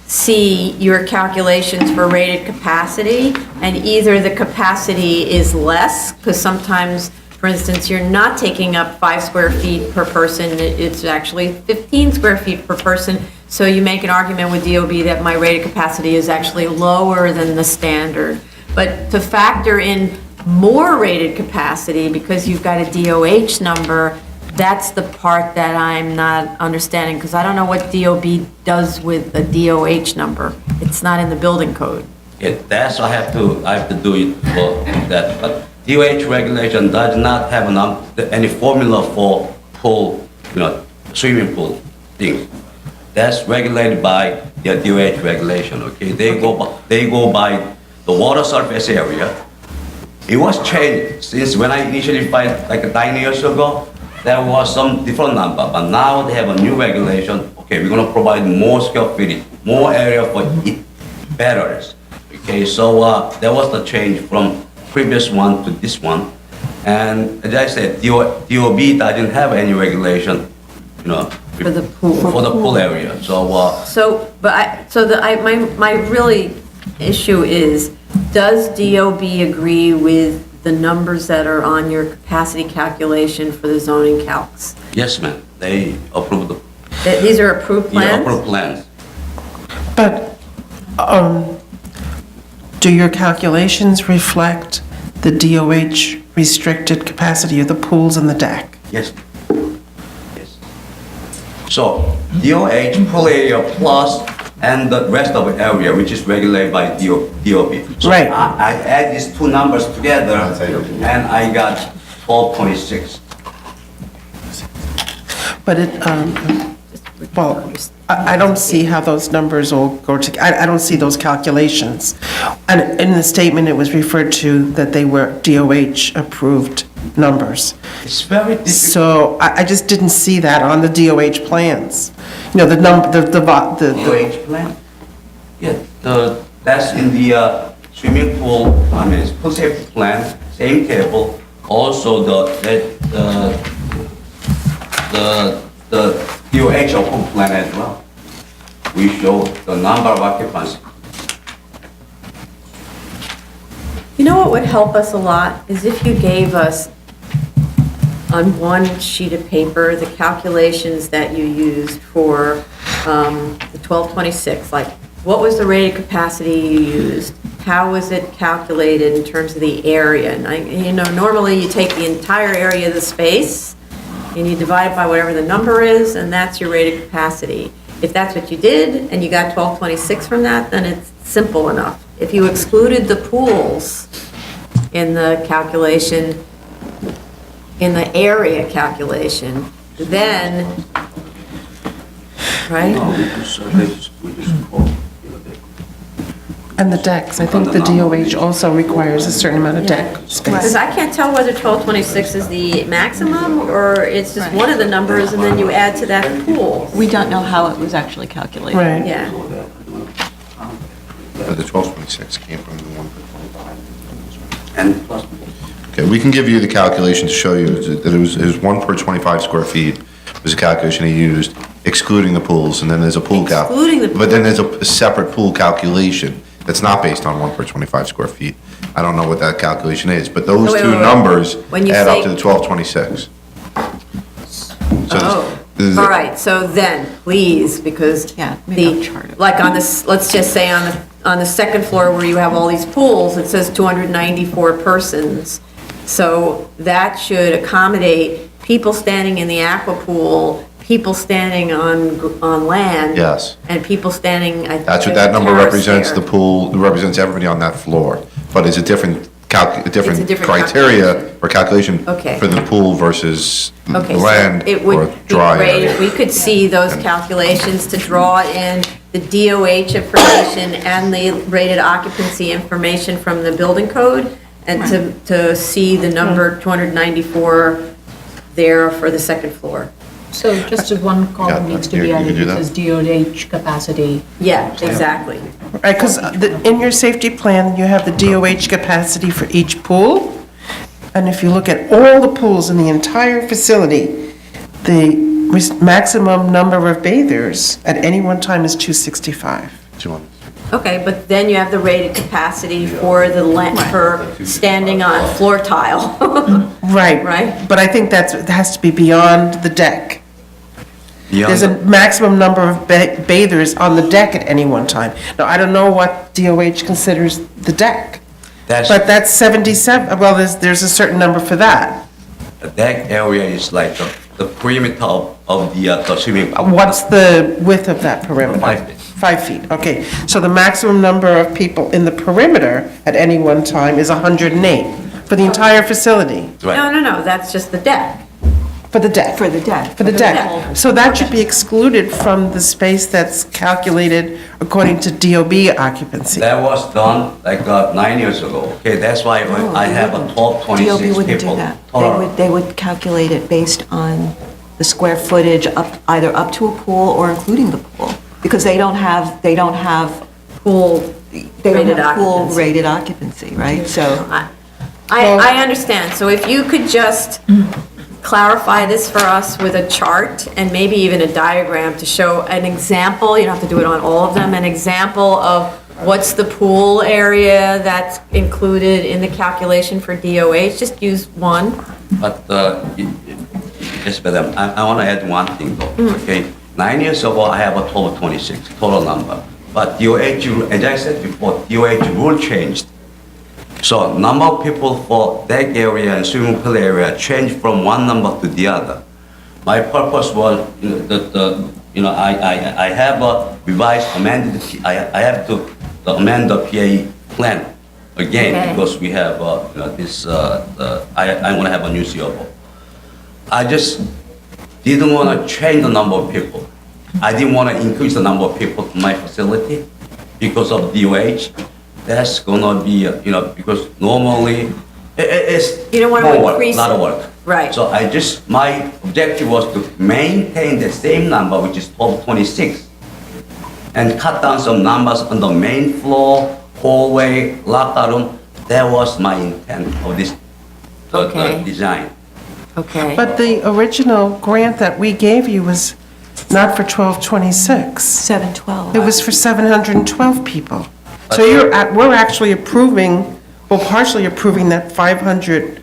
see your calculations for rated capacity, and either the capacity is less, because sometimes, for instance, you're not taking up 5 square feet per person, it's actually 15 square feet per person, so you make an argument with DOB that my rated capacity is actually lower than the standard. But to factor in more rated capacity, because you've got a DOH number, that's the part that I'm not understanding, because I don't know what DOB does with a DOH number. It's not in the building code. Yeah, that's what I have to do it for that. But DOH regulation does not have any formula for pool, swimming pool things. That's regulated by the DOH regulation. Okay, they go by the water surface area. It was changed since when I initially filed like 9 years ago. There was some different number, but now they have a new regulation. Okay, we're gonna provide more square feet, more area for batteries. Okay, so that was the change from previous one to this one. And as I said, DOB doesn't have any regulation, For the pool. for the pool area. So My really issue is, does DOB agree with the numbers that are on your capacity calculation for the zoning calcs? yes, ma'am, they approved the These are approved plans? approved plans. But do your calculations reflect the DOH restricted capacity of the pools and the deck? Yes. Yes. So DOH pool area plus and the rest of the area, which is regulated by DOB. So Right. I add these two numbers together and I got 1226. But well, I don't see how those numbers all go together. I don't see those calculations. And in the statement, it was referred to that they were DOH-approved numbers. It's very difficult. So I just didn't see that on the DOH plans. The number, the DOH plan? Yeah, that's in the swimming pool, it's pool safety plan, same table, also the DOH approved plan as well. We show the number of occupants. You know what would help us a lot is if you gave us on one sheet of paper the calculations that you used for the 1226, like what was the rated capacity you used? How was it calculated in terms of the area? And normally you take the entire area of the space and you divide it by whatever the number is, and that's your rated capacity. If that's what you did and you got 1226 from that, then it's simple enough. If you excluded the pools in the calculation, in the area calculation, then, right? No, we just call, And the decks, I think the DOH also requires a certain amount of deck Because space. I can't tell whether 1226 is the maximum, or it's just one of the numbers, and then you add to that the pool. We don't know how it was actually calculated. Right. Yeah. But the 1226 came from the 1 per 25. and plus, Okay, we can give you the calculation to show you that it was 1 per 25 square feet was a calculation he used, excluding the pools, and then there's a pool Excluding the But then there's a separate pool calculation that's not based on 1 per 25 square feet. I don't know what that calculation is, but those Wait, two wait, wait. numbers When you add up say- to the 1226. So this is- All right, so then, please, because Yeah, maybe I'll the, chart it. like on this, let's just say on the second floor where you have all these pools, it says 294 persons. So that should accommodate people standing in the aqua pool, people standing on land. Yes. And people standing, I think. That's what there's that a number terrace represents, there. the pool, it represents everybody on that floor. But it's a different It's a different different criteria calculation. or calculation Okay. for the pool versus Okay, the so land it or would be dry great area. if we could see those calculations to draw in the DOH information and the rated occupancy information from the building code, and to see the number 294 there for the second floor. So just as one Yeah, column needs to you be can added, do it that. says DOH capacity. Yeah, exactly. Right, because in your safety plan, you have the DOH capacity for each pool. And if you look at all the pools in the entire facility, the maximum number of bathers at any one time is 265. Okay, but then you have the rated capacity for the for standing on floor tile. Right. Right. But I think it has to be beyond the deck. There's a beyond, maximum number of bathers on the deck at any one time. Now, I don't know what DOH considers the deck, that's, but that's 77, well, there's a certain number for that. the deck area is like the perimeter of the swimming pool. What's the width of that perimeter? 5 feet. 5 feet, okay. So the maximum number of people in the perimeter at any one time is 108 for the entire facility, Right. No, that's just the deck. for the deck. For the deck. For the deck. deck. So that should be excluded from the space that's calculated according to DOB occupancy. That was done like 9 years ago. Okay, that's why I have a top 26 DOB wouldn't do people. that. total. They would calculate it based on the square footage either up to a pool or including the pool. Because they don't have Pool they don't rated have pool occupancy. rated occupancy, right? So, I understand, so if you could just clarify this for us with a chart and maybe even a diagram to show an example, you don't have to do it on all of them, an example of what's the pool area that's included in the calculation for DOH, just use one. But, yes, madam, I want to add one thing though, okay? 9 years ago, I have a total 26, total number. But DOH, as I said before, DOH rule changed. So number of people for deck area and swimming pool area changed from one number to the other. My purpose was, I have a revised amended, I have to amend the PA plan again, Okay. because we have, this, I want to have a new COO. I just didn't want to change the number of people. I didn't want to increase the number of people to my facility because of DOH. That's gonna be, because normally it's You don't want to more work, increase lot of it. work. Right. So my objective was to maintain the same number, which is 1226, and cut down some numbers on the main floor, hallway, locker room. That was my intent of this Okay. design. Okay. But the original grant that we gave you was not for 1226. 712. It was for 712 people. So we're actually approving, well, partially approving that 500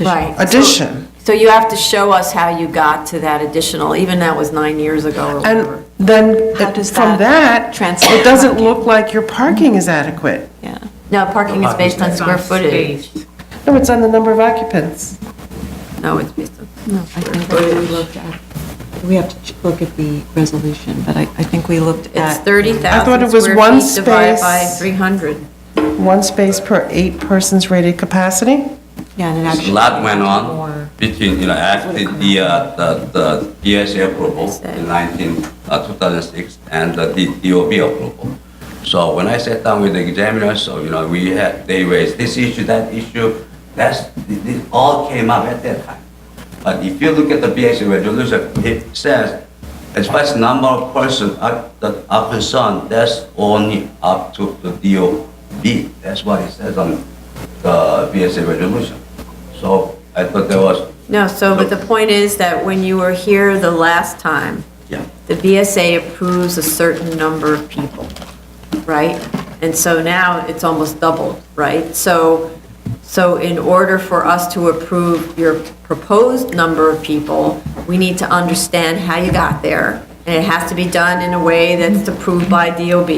Right. addition. So you have to show us how you got to that additional, even that was 9 years ago or whatever. And then How does from that that, translate it doesn't parking? look like your parking is adequate. Yeah. No, parking is based on It's square on footage. space. No, it's on the number of occupants. No, it's based on. No, I think we looked at, we have to look at the resolution, but I think we looked It's at. 30,000 I thought it was square one feet divided by space. 300. One space per 8 persons rated capacity? Yeah, and it A actually. lot went on More. between, after the BSA approval in 2006 and the DOB approval. So when I sat down with the examiners, so, they raised this issue, that issue, it all came up at that time. But if you look at the BSA resolution, it says, as far as number of persons that are concerned, that's only up to the DOB. That's what it says on the BSA resolution. So I thought there was. No, but the point is that when you were here the last time, Yeah. the BSA approves a certain number of people, right? And so now it's almost doubled, right? So in order for us to approve your proposed number of people, we need to understand how you got there, and it has to be done in a way that's approved by DOB,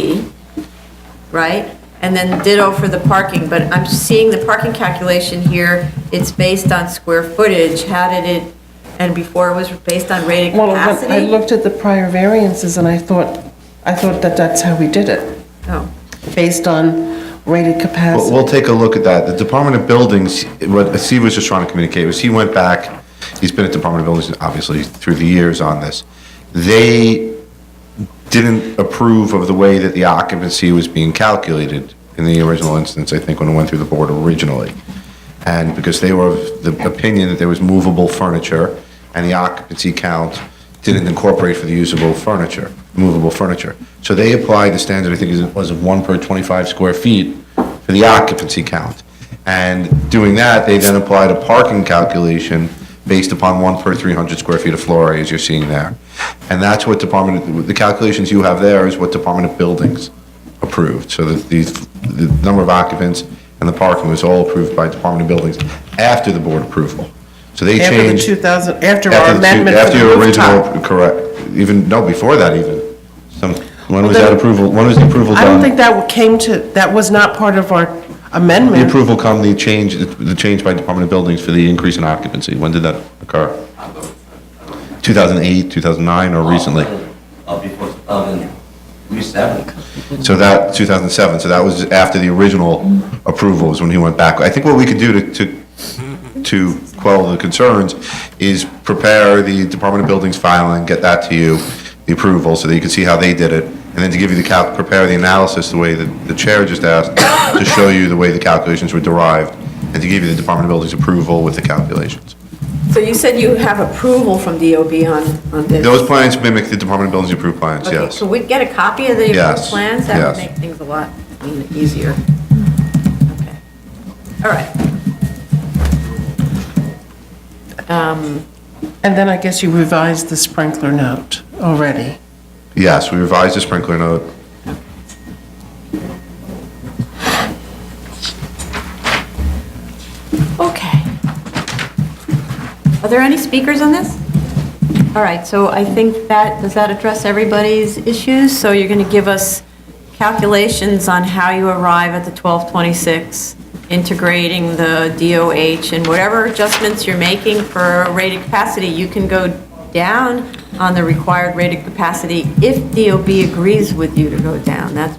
right? And then ditto for the parking, but I'm seeing the parking calculation here, it's based on square footage. How did it, and before it was based on rated Well, I capacity? looked at the prior variances and I thought that that's how we did it, Oh, based on rated capacity. We'll take a look at that. The Department of Buildings, what Steve was just trying to communicate was he went back, he's been at Department of Buildings obviously through the years on this. They didn't approve of the way that the occupancy was being calculated in the original instance, I think, when it went through the board originally. And because they were of the opinion that there was movable furniture and the occupancy count didn't incorporate for the movable furniture. So they applied the standard, I think it was of 1 per 25 square feet for the occupancy count. And doing that, they then applied a parking calculation based upon 1 per 300 square feet of floor area, as you're seeing there. And that's what the calculations you have there is what Department of Buildings approved. So that the number of occupants and the parking was all approved by Department of Buildings after the board approval. So they After the changed. 2000, after our After the two- amendment for After the your rooftop. original, correct, no, before that even. When was that approval, when was the approval done? I don't think that was not part of our The amendment. approval come, the change by Department of Buildings for the increase in occupancy, when did that occur? 2008, 2009, or recently? Before 2007. So that, 2007, so that was after the original approval is when he went back. I think what we could do to quell the concerns is prepare the Department of Buildings filing, get that to you, the approval, so that you can see how they did it, and then to give you prepare the analysis the way that the chair just asked, to show you the way the calculations were derived, and to give you the Department of Buildings approval with the calculations. so you said you have approval from DOB on this? Those plans mimic the Department of Buildings approved plans, Okay, yes. could we get a copy of the approved Yes, plans? That would yes. make things a lot easier. Okay, all right. And then I guess you revised the sprinkler note already. Yes, we revised the sprinkler note. Okay. Are there any speakers on this? All right, so I think does that address everybody's issues? So you're going to give us calculations on how you arrive at the 1226, integrating the DOH, and whatever adjustments you're making for rated capacity, you can go down on the required rated capacity if DOB agrees with you to go down. That's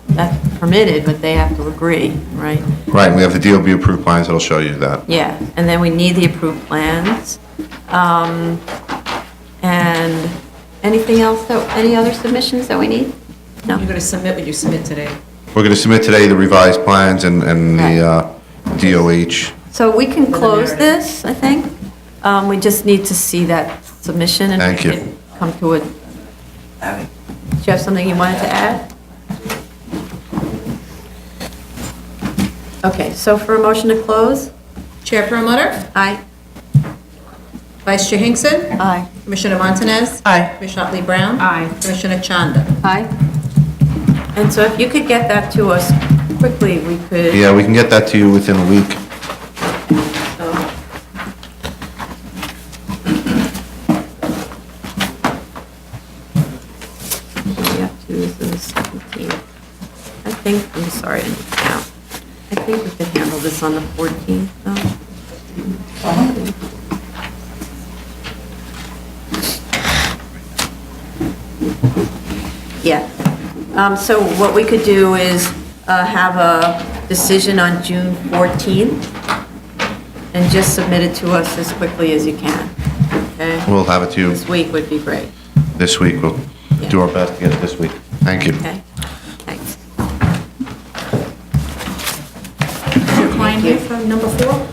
permitted, but they have to agree, right? Right, and we have the DOB approved plans that'll show you that. Yeah, and then we need the approved plans. And anything else, any other submissions that we need? No? You're going to submit what you submit today. We're going to submit today the revised plans and the DOH. So we can close this, I think. We just need to see that submission and Thank we you. can come to it. Do you have something you wanted to add? Okay, so for a motion to close? Chair Perlmutter? Aye. Vice Chair Hinkson. Aye. Commissioner Montanez. Aye. Commissioner Otley Brown. Aye. Commissioner Chanda. Aye. And so if you could get that to us quickly, we could. Yeah, we can get that to you within a week. We have to, this is the 17th. I think, I'm sorry, I need to count. I think we could handle this on the 14th, though. Yeah. So what we could do is have a decision on June 14th and just submit it to us as quickly as you can, okay? We'll have it to you This week would be great, this week. We'll do our best to get it this week. Thank you. okay? Thanks. Is your client here for number 4?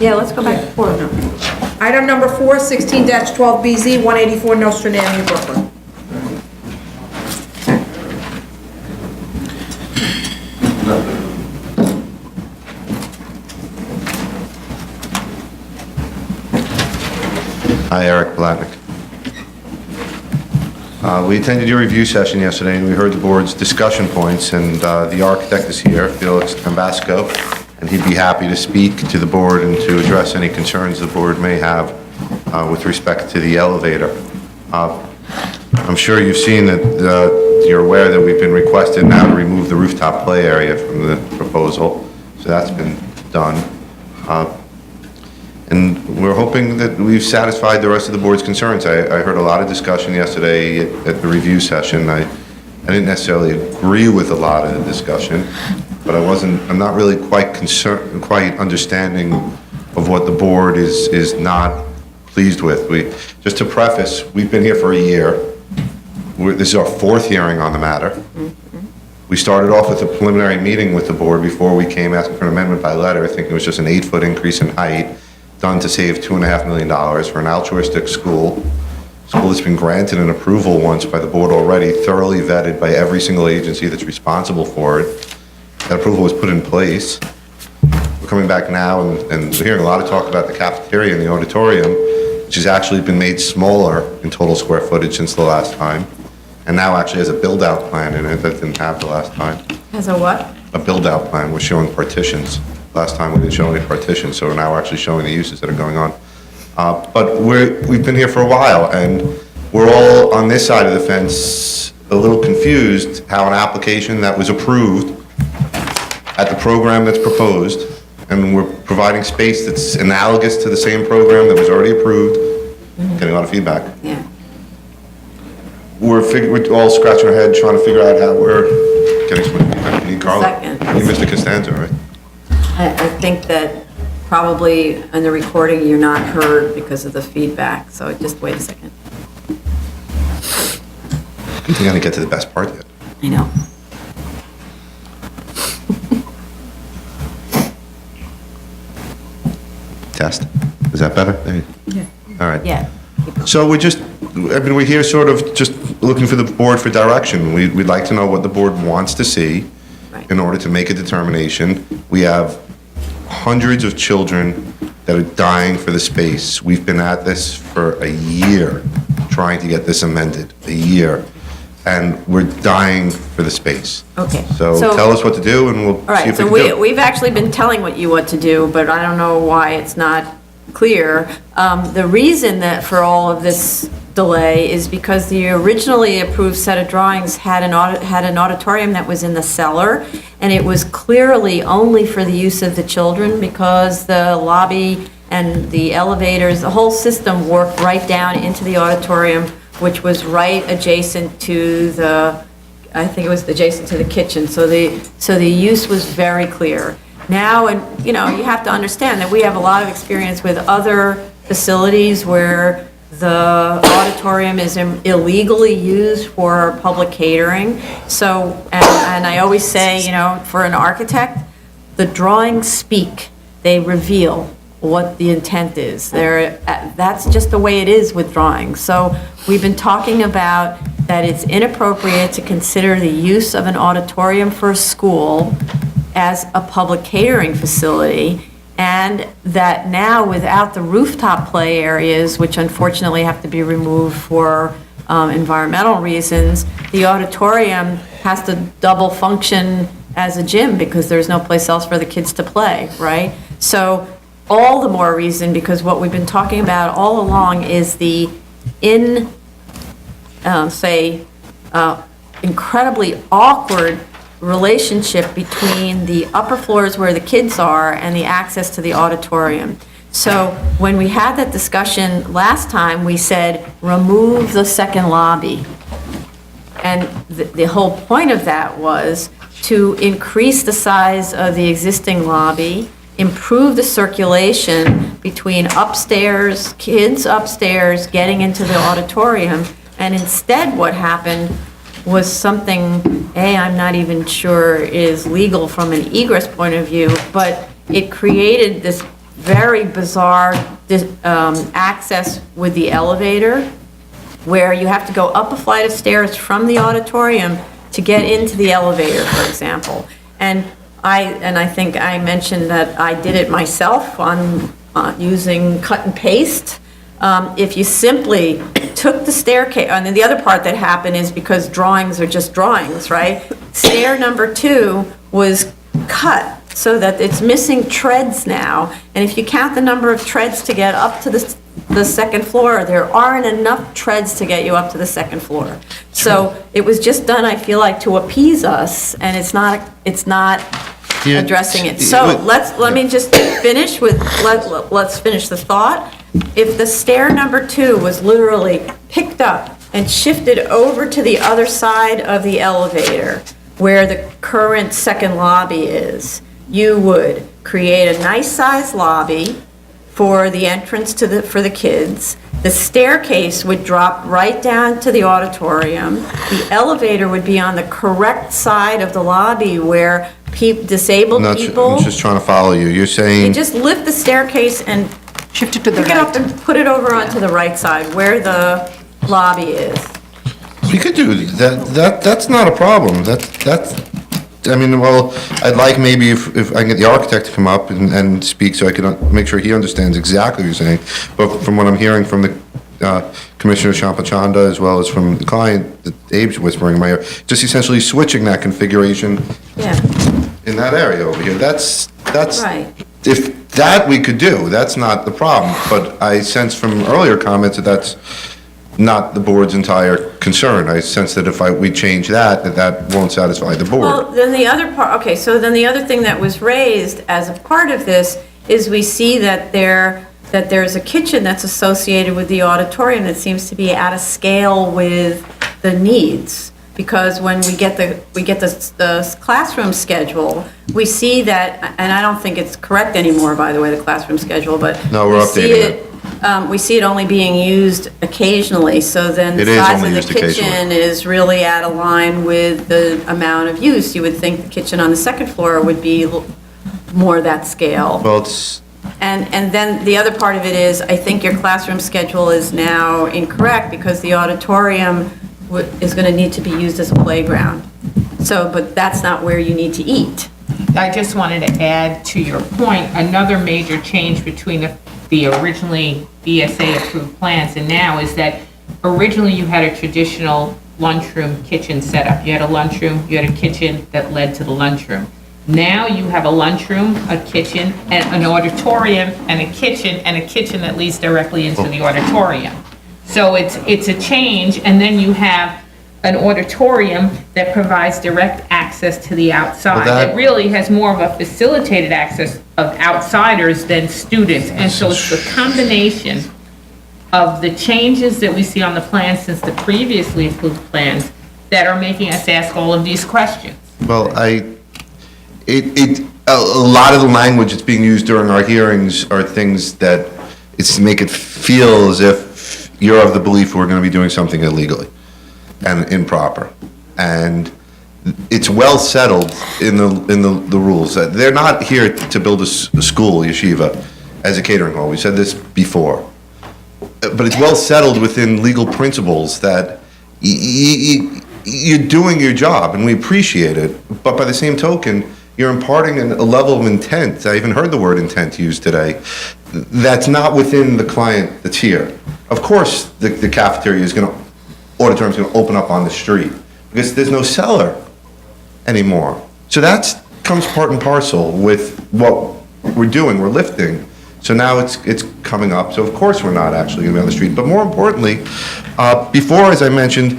Yeah, let's go back to 4. Item number 4, 16-12BZ, 184 Nostrand Avenue, Brooklyn. Hi, Eric Palatnik. We attended your review session yesterday, and we heard the board's discussion points, and the architect is here, Felix Tambasco, and he'd be happy to speak to the board and to address any concerns the board may have with respect to the elevator. I'm sure you've seen that, you're aware that we've been requested now to remove the rooftop play area from the proposal, so that's been done. And we're hoping that we've satisfied the rest of the board's concerns. I heard a lot of discussion yesterday at the review session. I didn't necessarily agree with a lot of the discussion, but I'm not really quite understanding of what the board is not pleased with. Just to preface, we've been here for a year. This is our 4th hearing on the matter. We started off with a preliminary meeting with the board before we came asking for an amendment by letter. I think it was just an 8-foot increase in height, done to save $2.5 million for an altruistic school. School that's been granted an approval once by the board already, thoroughly vetted by every single agency that's responsible for it. That approval was put in place. We're coming back now and we're hearing a lot of talk about the cafeteria and the auditorium, which has actually been made smaller in total square footage since the last time, and now actually has a build-out plan in it that didn't have the last time. Has a what? A build-out plan. We're showing partitions. Last time we didn't show any partitions, so we're now actually showing the uses that are going on. But we've been here for a while, and we're all on this side of the fence a little confused how an application that was approved at the program that's proposed, and we're providing space that's analogous to the same program that was already approved, getting a lot of feedback. Yeah. We're all scratching our head trying to figure out how we're getting some feedback. You need Carla. Second. You need Mr. Costanzo, right? I think that probably in the recording, you're not heard because of the feedback, so just wait a second. I think I didn't get to the best part yet. I know. Test. Is that better? Yeah. All right. Yeah. So we're here sort of just looking for the board for direction. We'd like to know what the board wants to see Right. in order to make a determination. We have hundreds of children that are dying for the space. We've been at this for a year, trying to get this amended, a year. And we're dying for the space. Okay. So tell us what to do and we'll All see right, if so we can do it. we've actually been telling you what to do, but I don't know why it's not clear. The reason that for all of this delay is because the originally approved set of drawings had an auditorium that was in the cellar, and it was clearly only for the use of the children because the lobby and the elevators, the whole system worked right down into the auditorium, which was right adjacent to I think it was adjacent to the kitchen. So the use was very clear. Now, and you have to understand that we have a lot of experience with other facilities where the auditorium is illegally used for public catering. So, and I always say, for an architect, the drawings speak, they reveal what the intent is. That's just the way it is with drawings. So we've been talking about that it's inappropriate to consider the use of an auditorium for a school as a public catering facility, and that now without the rooftop play areas, which unfortunately have to be removed for environmental reasons, the auditorium has to double function as a gym because there's no place else for the kids to play, right? So all the more reason, because what we've been talking about all along is the incredibly awkward relationship between the upper floors where the kids are and the access to the auditorium. So when we had that discussion last time, we said, remove the second lobby. And the whole point of that was to increase the size of the existing lobby, improve the circulation between upstairs, kids upstairs getting into the auditorium. And instead what happened was something, I'm not even sure is legal from an egress point of view, but it created this very bizarre access with the elevator, where you have to go up a flight of stairs from the auditorium to get into the elevator, for example. And I think I mentioned that I did it myself on using cut and paste. If you simply took the staircase, and then the other part that happened is because drawings are just drawings, right? Stair number 2 was cut so that it's missing treads now. And if you count the number of treads to get up to the second floor, there aren't enough treads to get you up to the second floor. So it was just done, I feel like, to appease us, and it's not addressing it. So let me just finish with, let's finish the thought. If the stair number 2 was literally picked up and shifted over to the other side of the elevator, where the current second lobby is, you would create a nice sized lobby for the entrance for the kids. The staircase would drop right down to the auditorium. The elevator would be on the correct side of the lobby where disabled people. I'm just trying to follow you. You're saying. You just lift the staircase and Shift it to the pick it up right. and put it over onto the right side where the lobby is. We could do that. That's not a problem. I mean, well, I'd like maybe if I can get the architect to come up and speak so I can make sure he understands exactly what you're saying. But from what I'm hearing from the Commissioner Champachanda as well as from the client, that Abe's whispering in my ear, just essentially switching that configuration Yeah, in that area over here. That's right. If that we could do, that's not the problem. But I sense from earlier comments that that's not the board's entire concern. I sense that if we change that won't satisfy the board. Well, then the other part, okay, so then the other thing that was raised as a part of this is we see that there's a kitchen that's associated with the auditorium that seems to be out of scale with the needs. Because when we get the classroom schedule, we see that, and I don't think it's correct anymore, by the way, the classroom schedule, but No, we're we see updating we see it only being used occasionally, so then the It is size only of the used occasionally. kitchen is really out of line with the amount of use. You would think the kitchen on the second floor would be more that scale. Well, it's, And then the other part of it is, I think your classroom schedule is now incorrect because the auditorium is going to need to be used as a playground. So, but that's not where you need to eat. I just wanted to add to your point, another major change between the originally BSA-approved plans and now is that originally you had a traditional lunchroom kitchen setup. You had a lunchroom, you had a kitchen that led to the lunchroom. Now you have a lunchroom, a kitchen, and an auditorium, and a kitchen that leads directly into the auditorium. So it's a change, and then you have an auditorium that provides direct access to the outside. Well, that- It really has more of a facilitated access of outsiders than students. And so it's the combination of the changes that we see on the plan since the previously approved plans that are making us ask all of these questions. well, a lot of the language that's being used during our hearings are things that it's to make it feel as if you're of the belief we're going to be doing something illegally and improper. And it's well settled in the rules. They're not here to build a school, yeshiva, as a catering hall. We said this before. But it's well settled within legal principles that you're doing your job, and we appreciate it. But by the same token, you're imparting a level of intent, I even heard the word intent used today, that's not within the client that's here. Of course, the cafeteria is going to, auditorium's going to open up on the street, because there's no cellar anymore. So that comes part and parcel with what we're doing, we're lifting. So now it's coming up, so of course we're not actually going to be on the street. But more importantly, before, as I mentioned,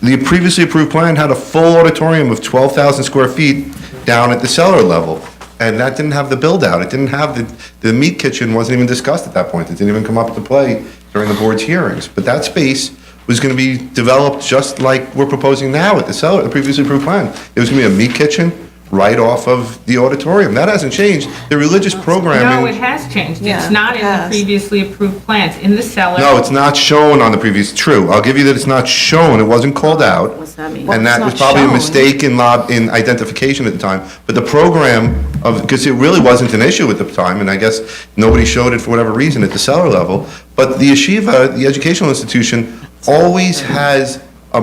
the previously approved plan had a full auditorium of 12,000 square feet down at the cellar level. And that didn't have the build-out, it didn't have the meat kitchen wasn't even discussed at that point. It didn't even come up to play during the board's hearings. But that space was going to be developed just like we're proposing now at the cellar, the previously approved plan. There was going to be a meat kitchen right off of the auditorium. That hasn't changed. The religious programming. No, it has changed. Yeah, It's not it in the has. previously approved plans. In the cellar. No, it's not shown on the previous, true. I'll give you that it's not shown, it wasn't called out. What's that mean? And that was It's not probably a shown. mistake in identification at the time. But the program because it really wasn't an issue at the time, and I guess nobody showed it for whatever reason at the cellar level. But the yeshiva, the educational institution, always has a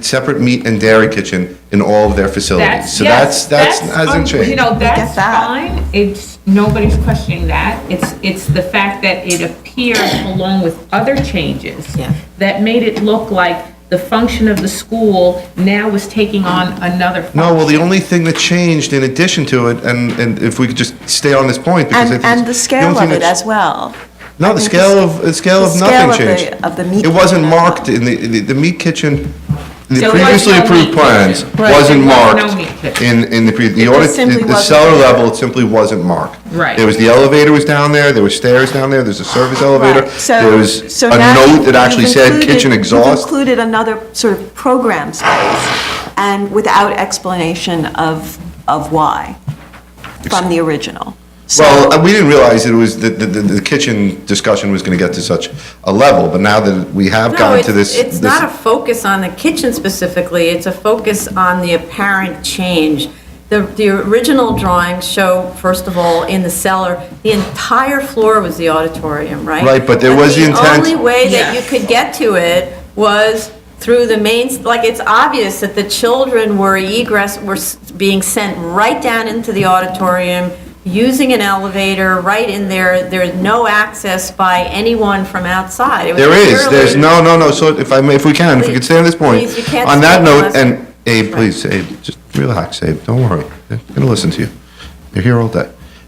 separate meat and dairy kitchen in all of their facilities. So yes, that's hasn't changed. You know, that's get that. fine. Nobody's questioning that. It's the fact that it appears along with other changes Yeah. that made it look like the function of the school now was taking on another function. No, well, the only thing that changed in addition to it, and if we could just stay on this point, because I think And it's the the scale only thing of it that's- as well. No, the scale of nothing changed. Of the meat. It wasn't kitchen as well. marked in the meat kitchen, the There was previously no approved meat plans kitchen. Right. wasn't There was marked no meat kitchen. in the It just simply the wasn't cellar there. level, it simply wasn't marked. Right. There was, the elevator was down there were stairs down there, there's a service elevator. Right. So- There was so a now note that you've actually said included- kitchen You've exhaust. included another sort of program space, and without explanation of why, from the original. So- Well, we didn't realize it was, the kitchen discussion was going to get to such a level, but now that we have No, gotten to this. it's not a focus on the kitchen specifically, it's a focus on the apparent change. The original drawings show, first of all, in the cellar, the entire floor was the auditorium, right? Right, but there was the intent- only way that you could get to it was through the main, like, it's obvious that the children were being sent right down into the auditorium, using an elevator right in there. There's no access by anyone from outside. It was There is, there's, purely- no, so if we could stay on this point. Please, you can't On that speak note, unless- and Abe, please, Abe, just relax, Abe, don't worry, I'm gonna listen to you. You're here all day.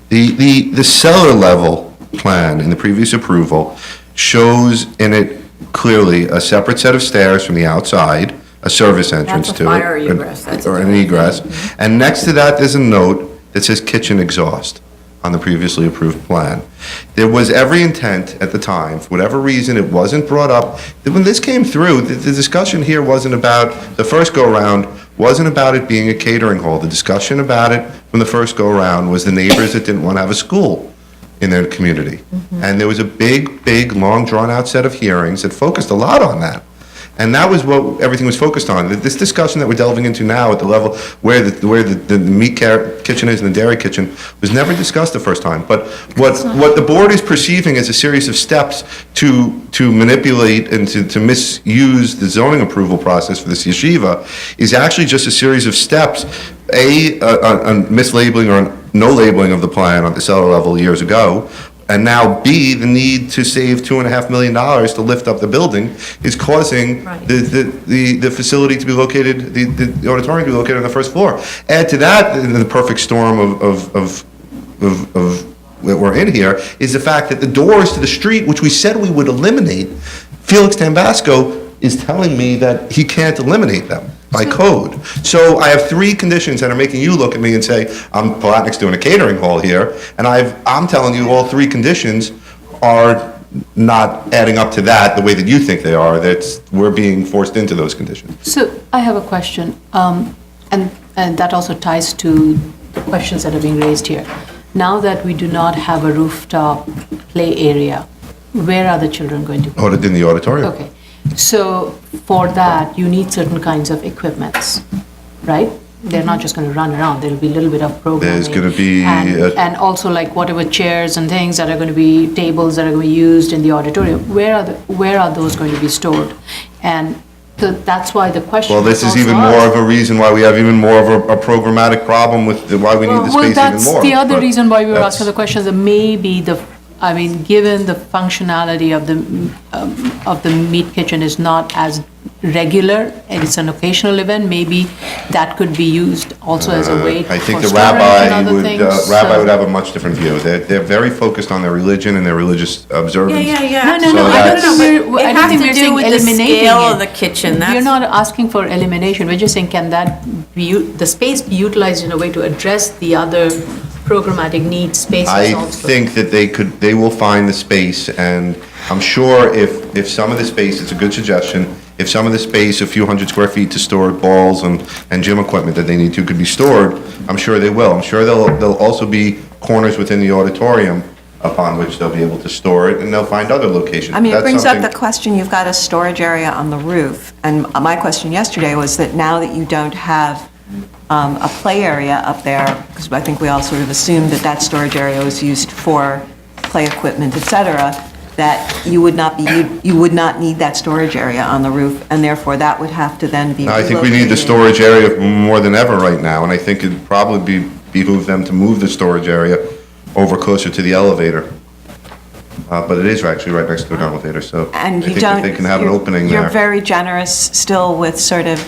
The cellar level plan in the previous approval shows in it clearly a separate set of stairs from the outside, a service entrance That's a to it. fire egress, that's a Or an different egress, and next to that, there's a note that says kitchen exhaust on the previously approved plan. There was every intent at the time, for whatever reason, it wasn't brought up. When this came through, the discussion here wasn't about, the first go-around wasn't about it being a catering hall. The discussion about it from the first go-around was the neighbors that didn't want to have a school in their community. And there was a big, long, drawn-out set of hearings that focused a lot on that. And that was what everything was focused on. This discussion that we're delving into now at the level where the meat kitchen is and the dairy kitchen was never discussed the first time. But what the board is perceiving as a series of steps to manipulate and to misuse the zoning approval process for this yeshiva is actually just a series of steps. A mislabeling or no labeling of the plan at the cellar level years ago. And now, B, the need to save $2.5 million to lift up the building is causing Right. the facility to be located, the auditorium to be located on the first floor. Add to that, the perfect storm of that we're in here, is the fact that the doors to the street, which we said we would eliminate, Felix Tambasco is telling me that he can't eliminate them by code. So I have three conditions that are making you look at me and say, Palatnik's doing a catering hall here, and I'm telling you all three conditions are not adding up to that the way that you think they are, that we're being forced into those conditions. So I have a question, and that also ties to the questions that are being raised here. Now that we do not have a rooftop play area, where are the children going to go? In the auditorium. Okay, so for that, you need certain kinds of equipments, right? They're not just going to run around, there'll be a little bit of programming. There's gonna be And also like whatever chairs and things that are going to be, tables that are going to be used in the auditorium, where are those going to be stored? And So that's why the question Well, this was is even also more asked. of a reason why we have even more of a programmatic problem with why we need the Well, space even that's more. the other but reason why we were that's- asking the questions, that maybe given the functionality of the meat kitchen is not as regular, and it's an occasional event, maybe that could be used also as a way I think for the storage and rabbi other would, things. rabbi so- would have a much different view. They're very focused on their religion and their religious observance. Yeah. No, So I that's- don't think we're, I It don't has think to we're do saying with the eliminating scale it. of the kitchen, We're that's- not asking for elimination, we're just saying, can that the space be utilized in a way to address the other programmatic needs spaces I also? think that they will find the space, and I'm sure if some of the space, it's a good suggestion, if some of the space, a few hundred square feet to store balls and gym equipment that they need to could be stored, I'm sure they will. I'm sure there'll also be corners within the auditorium upon which they'll be able to store it, and they'll find other locations. I mean, it That's brings up something- the question, you've got a storage area on the roof, and my question yesterday was that now that you don't have a play area up there, because I think we all sort of assumed that that storage area was used for play equipment, et cetera, that you would not need that storage area on the roof, and therefore that would have to then be I think we need the relocated. storage area more than ever right now, and I think it'd probably behoove them to move the storage area over closer to the elevator. But it is actually right next to an elevator, so I And you think don't. that they can have an you're- opening You're there. very generous still with sort of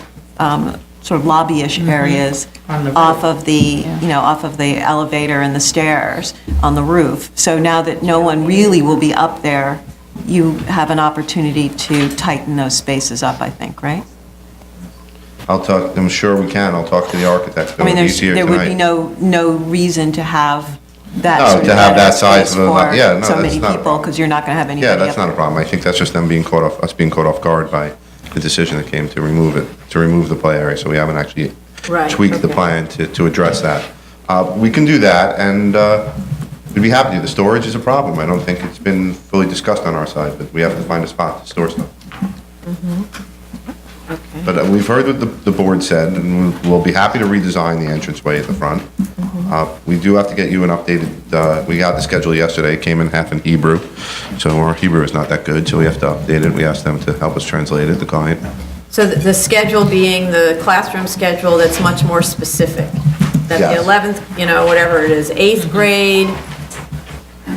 lobbyish areas On the off of the, off of the elevator and the stairs on the roof. So now that no one really will be up there, you have an opportunity to tighten those spaces up, I think, right? I'm sure we can, I'll talk to the architect. I mean, there would be tonight. no reason to have that No, sort of to have that space size of a- for yeah, no, so that's many not a people, problem. because you're not going to have anybody Yeah, up that's not a there. problem. I think that's just them being us being caught off guard by the decision that came to remove it, to remove the play area, so we haven't actually Right, tweaked the okay. plan to address that. We can do that, and we'd be happy to. The storage is a problem. I don't think it's been fully discussed on our side, but we have to find a spot to store stuff. But we've heard what the board said, and we'll be happy to redesign the entranceway at the front. We do have to get you an updated, we got the schedule yesterday, it came in half in Hebrew, so our Hebrew is not that good, so we have to update it. We asked them to help us translate it, the client. So the schedule being the classroom schedule that's much more specific, that the Yes. 11th, whatever it is, 8th grade,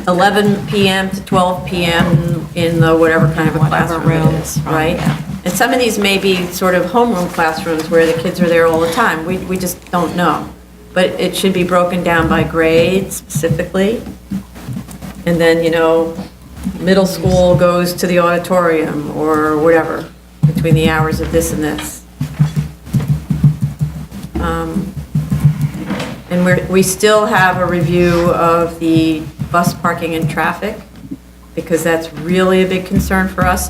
11 PM to 12 PM in the whatever kind of a Whatever classroom room, it is, right? yeah. And some of these may be sort of homeroom classrooms where the kids are there all the time. We just don't know. But it should be broken down by grade specifically. And then, middle school goes to the auditorium or whatever, between the hours of this and this. And we still have a review of the bus parking and traffic, because that's really a big concern for us.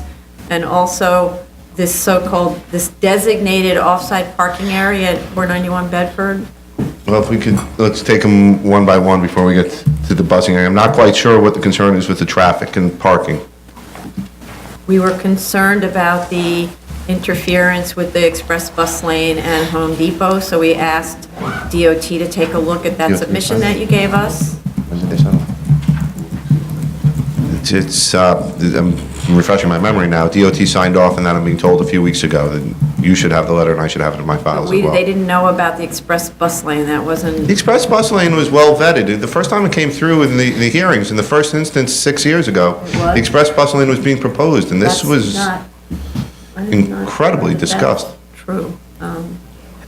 And also this this designated off-site parking area at 491 Bedford. Well, if we could, let's take them one by one before we get to the busing area. I'm not quite sure what the concern is with the traffic and parking. We were concerned about the interference with the express bus lane and Home Depot, so we asked DOT to take a look at that DOT submission that you gave us. When did they settle? I'm refreshing my memory now. DOT signed off, and that I'm being told a few weeks ago that you should have the letter and I should have it in my files as well. They didn't know about the express bus lane, that wasn't. The express bus lane was well vetted. The first time it came through in the hearings, in the first instance, 6 years ago, was? the express bus lane was being proposed, and this That's was not- I did not incredibly know that. discussed. True.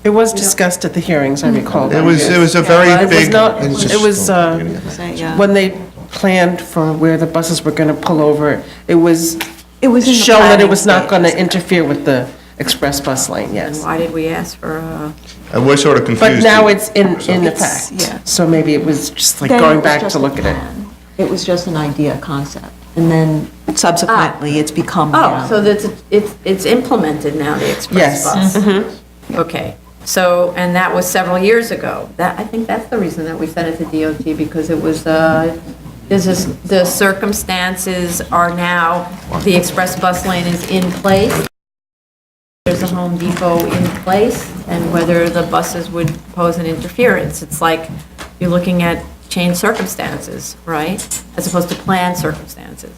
It was discussed at the hearings, I recall. It was a very It was big. not, it was, Say, yeah. when they planned for where the buses were going to pull over, it was It was in the shown that it planning was not going to stages. interfere with the express bus lane, And yes. why did we ask for And we're sort of confused. But now it's in It's- effect. yeah. So maybe it was just like Then going it was back just to a look at it. plan. It was just an idea, concept. And then subsequently, it's become Oh, reality. so that's, it's implemented now, the express Yes. bus? Okay, so, and that was several years ago. I think that's the reason that we sent it to DOT, because it was, the circumstances are now, the express bus lane is in place. There's a Home Depot in place, and whether the buses would pose an interference. It's like you're looking at changed circumstances, right? As opposed to planned circumstances.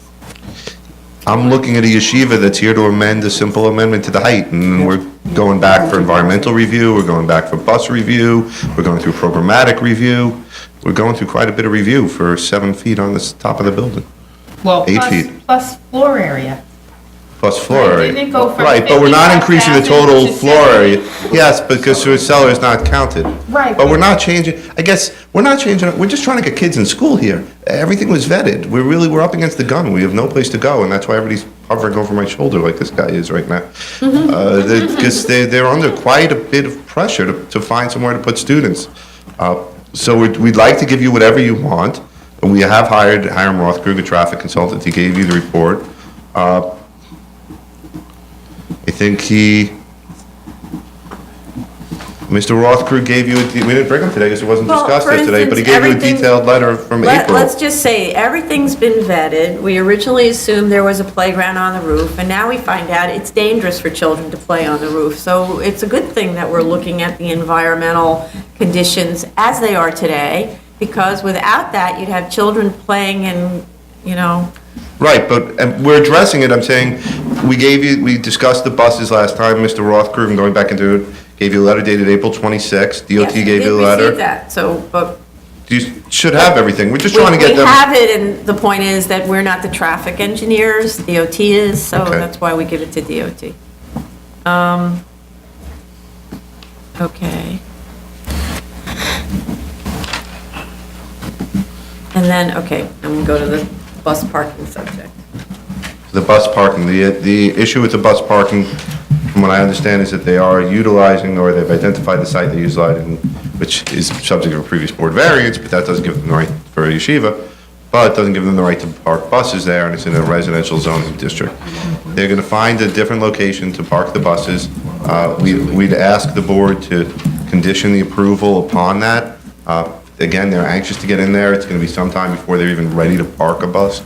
I'm looking at a yeshiva that's here to amend a simple amendment to the height, and we're going back for environmental review, we're going back for bus review, we're going through programmatic review, we're going through quite a bit of review for 7 feet on the top of the building, Well, 8 feet. plus floor area. plus floor Right, area. didn't it go from Right, but we're not increasing the 55,000 total to floor 70? area. Yes, because the cellar is not counted. Right, But we're but- not changing, I guess, we're not changing, we're just trying to get kids in school here. Everything was vetted. We're up against the gun. We have no place to go, and that's why everybody's hovering over my shoulder like this guy is right now. Because they're under quite a bit of pressure to find somewhere to put students. So we'd like to give you whatever you want. And we have hired Hiram Rothkrug, a traffic consultant. He gave you the report. I think Mr. Rothkrug gave you, we didn't bring him today because it wasn't Well, discussed for yesterday, but he instance, gave you a everything- detailed letter from April. Let's just say, everything's been vetted. We originally assumed there was a playground on the roof, and now we find out it's dangerous for children to play on the roof. So it's a good thing that we're looking at the environmental conditions as they are today, because without that, you'd have children playing in, Right, but we're addressing it. I'm saying, we discussed the buses last time, Mr. Rothkrug, and going back into it, gave you a letter dated April 26th. DOT Yes, gave you a we did letter. receive that, so, but You should have everything. We're just we trying to get them. have it, and the point is that we're not the traffic engineers, DOT is, so Okay. that's why we give it to DOT. Okay. And then, okay, I'm gonna go to the bus parking subject. The bus parking, the issue with the bus parking, from what I understand, is that they are utilizing, or they've identified the site they're utilizing, which is subject to a previous board variance, but that doesn't give them the right for a yeshiva, but it doesn't give them the right to park buses there, and it's in a residential zoning district. They're gonna find a different location to park the buses. We'd ask the board to condition the approval upon that. Again, they're anxious to get in there. It's gonna be sometime before they're even ready to park a bus.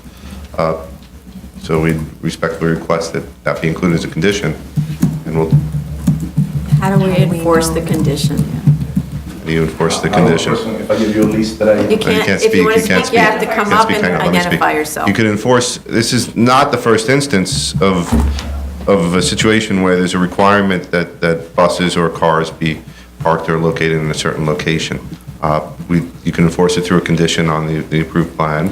So we respectfully request that that be included as a condition, and we'll, How do we enforce the condition? you enforce the condition. If I give you a lease today. You can't, if you wanna speak, you have to come Can't up speak, and hang on, let me speak. identify yourself. You could enforce, this is not the first instance of a situation where there's a requirement that buses or cars be parked or located in a certain location. You can enforce it through a condition on the approved plan.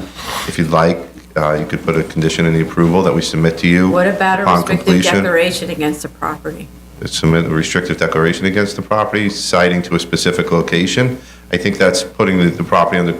If you'd like, you could put a condition in the approval that we submit to you What about a upon restrictive completion. declaration against the property? Submit a restrictive declaration against the property, citing to a specific location. I think that's putting the property under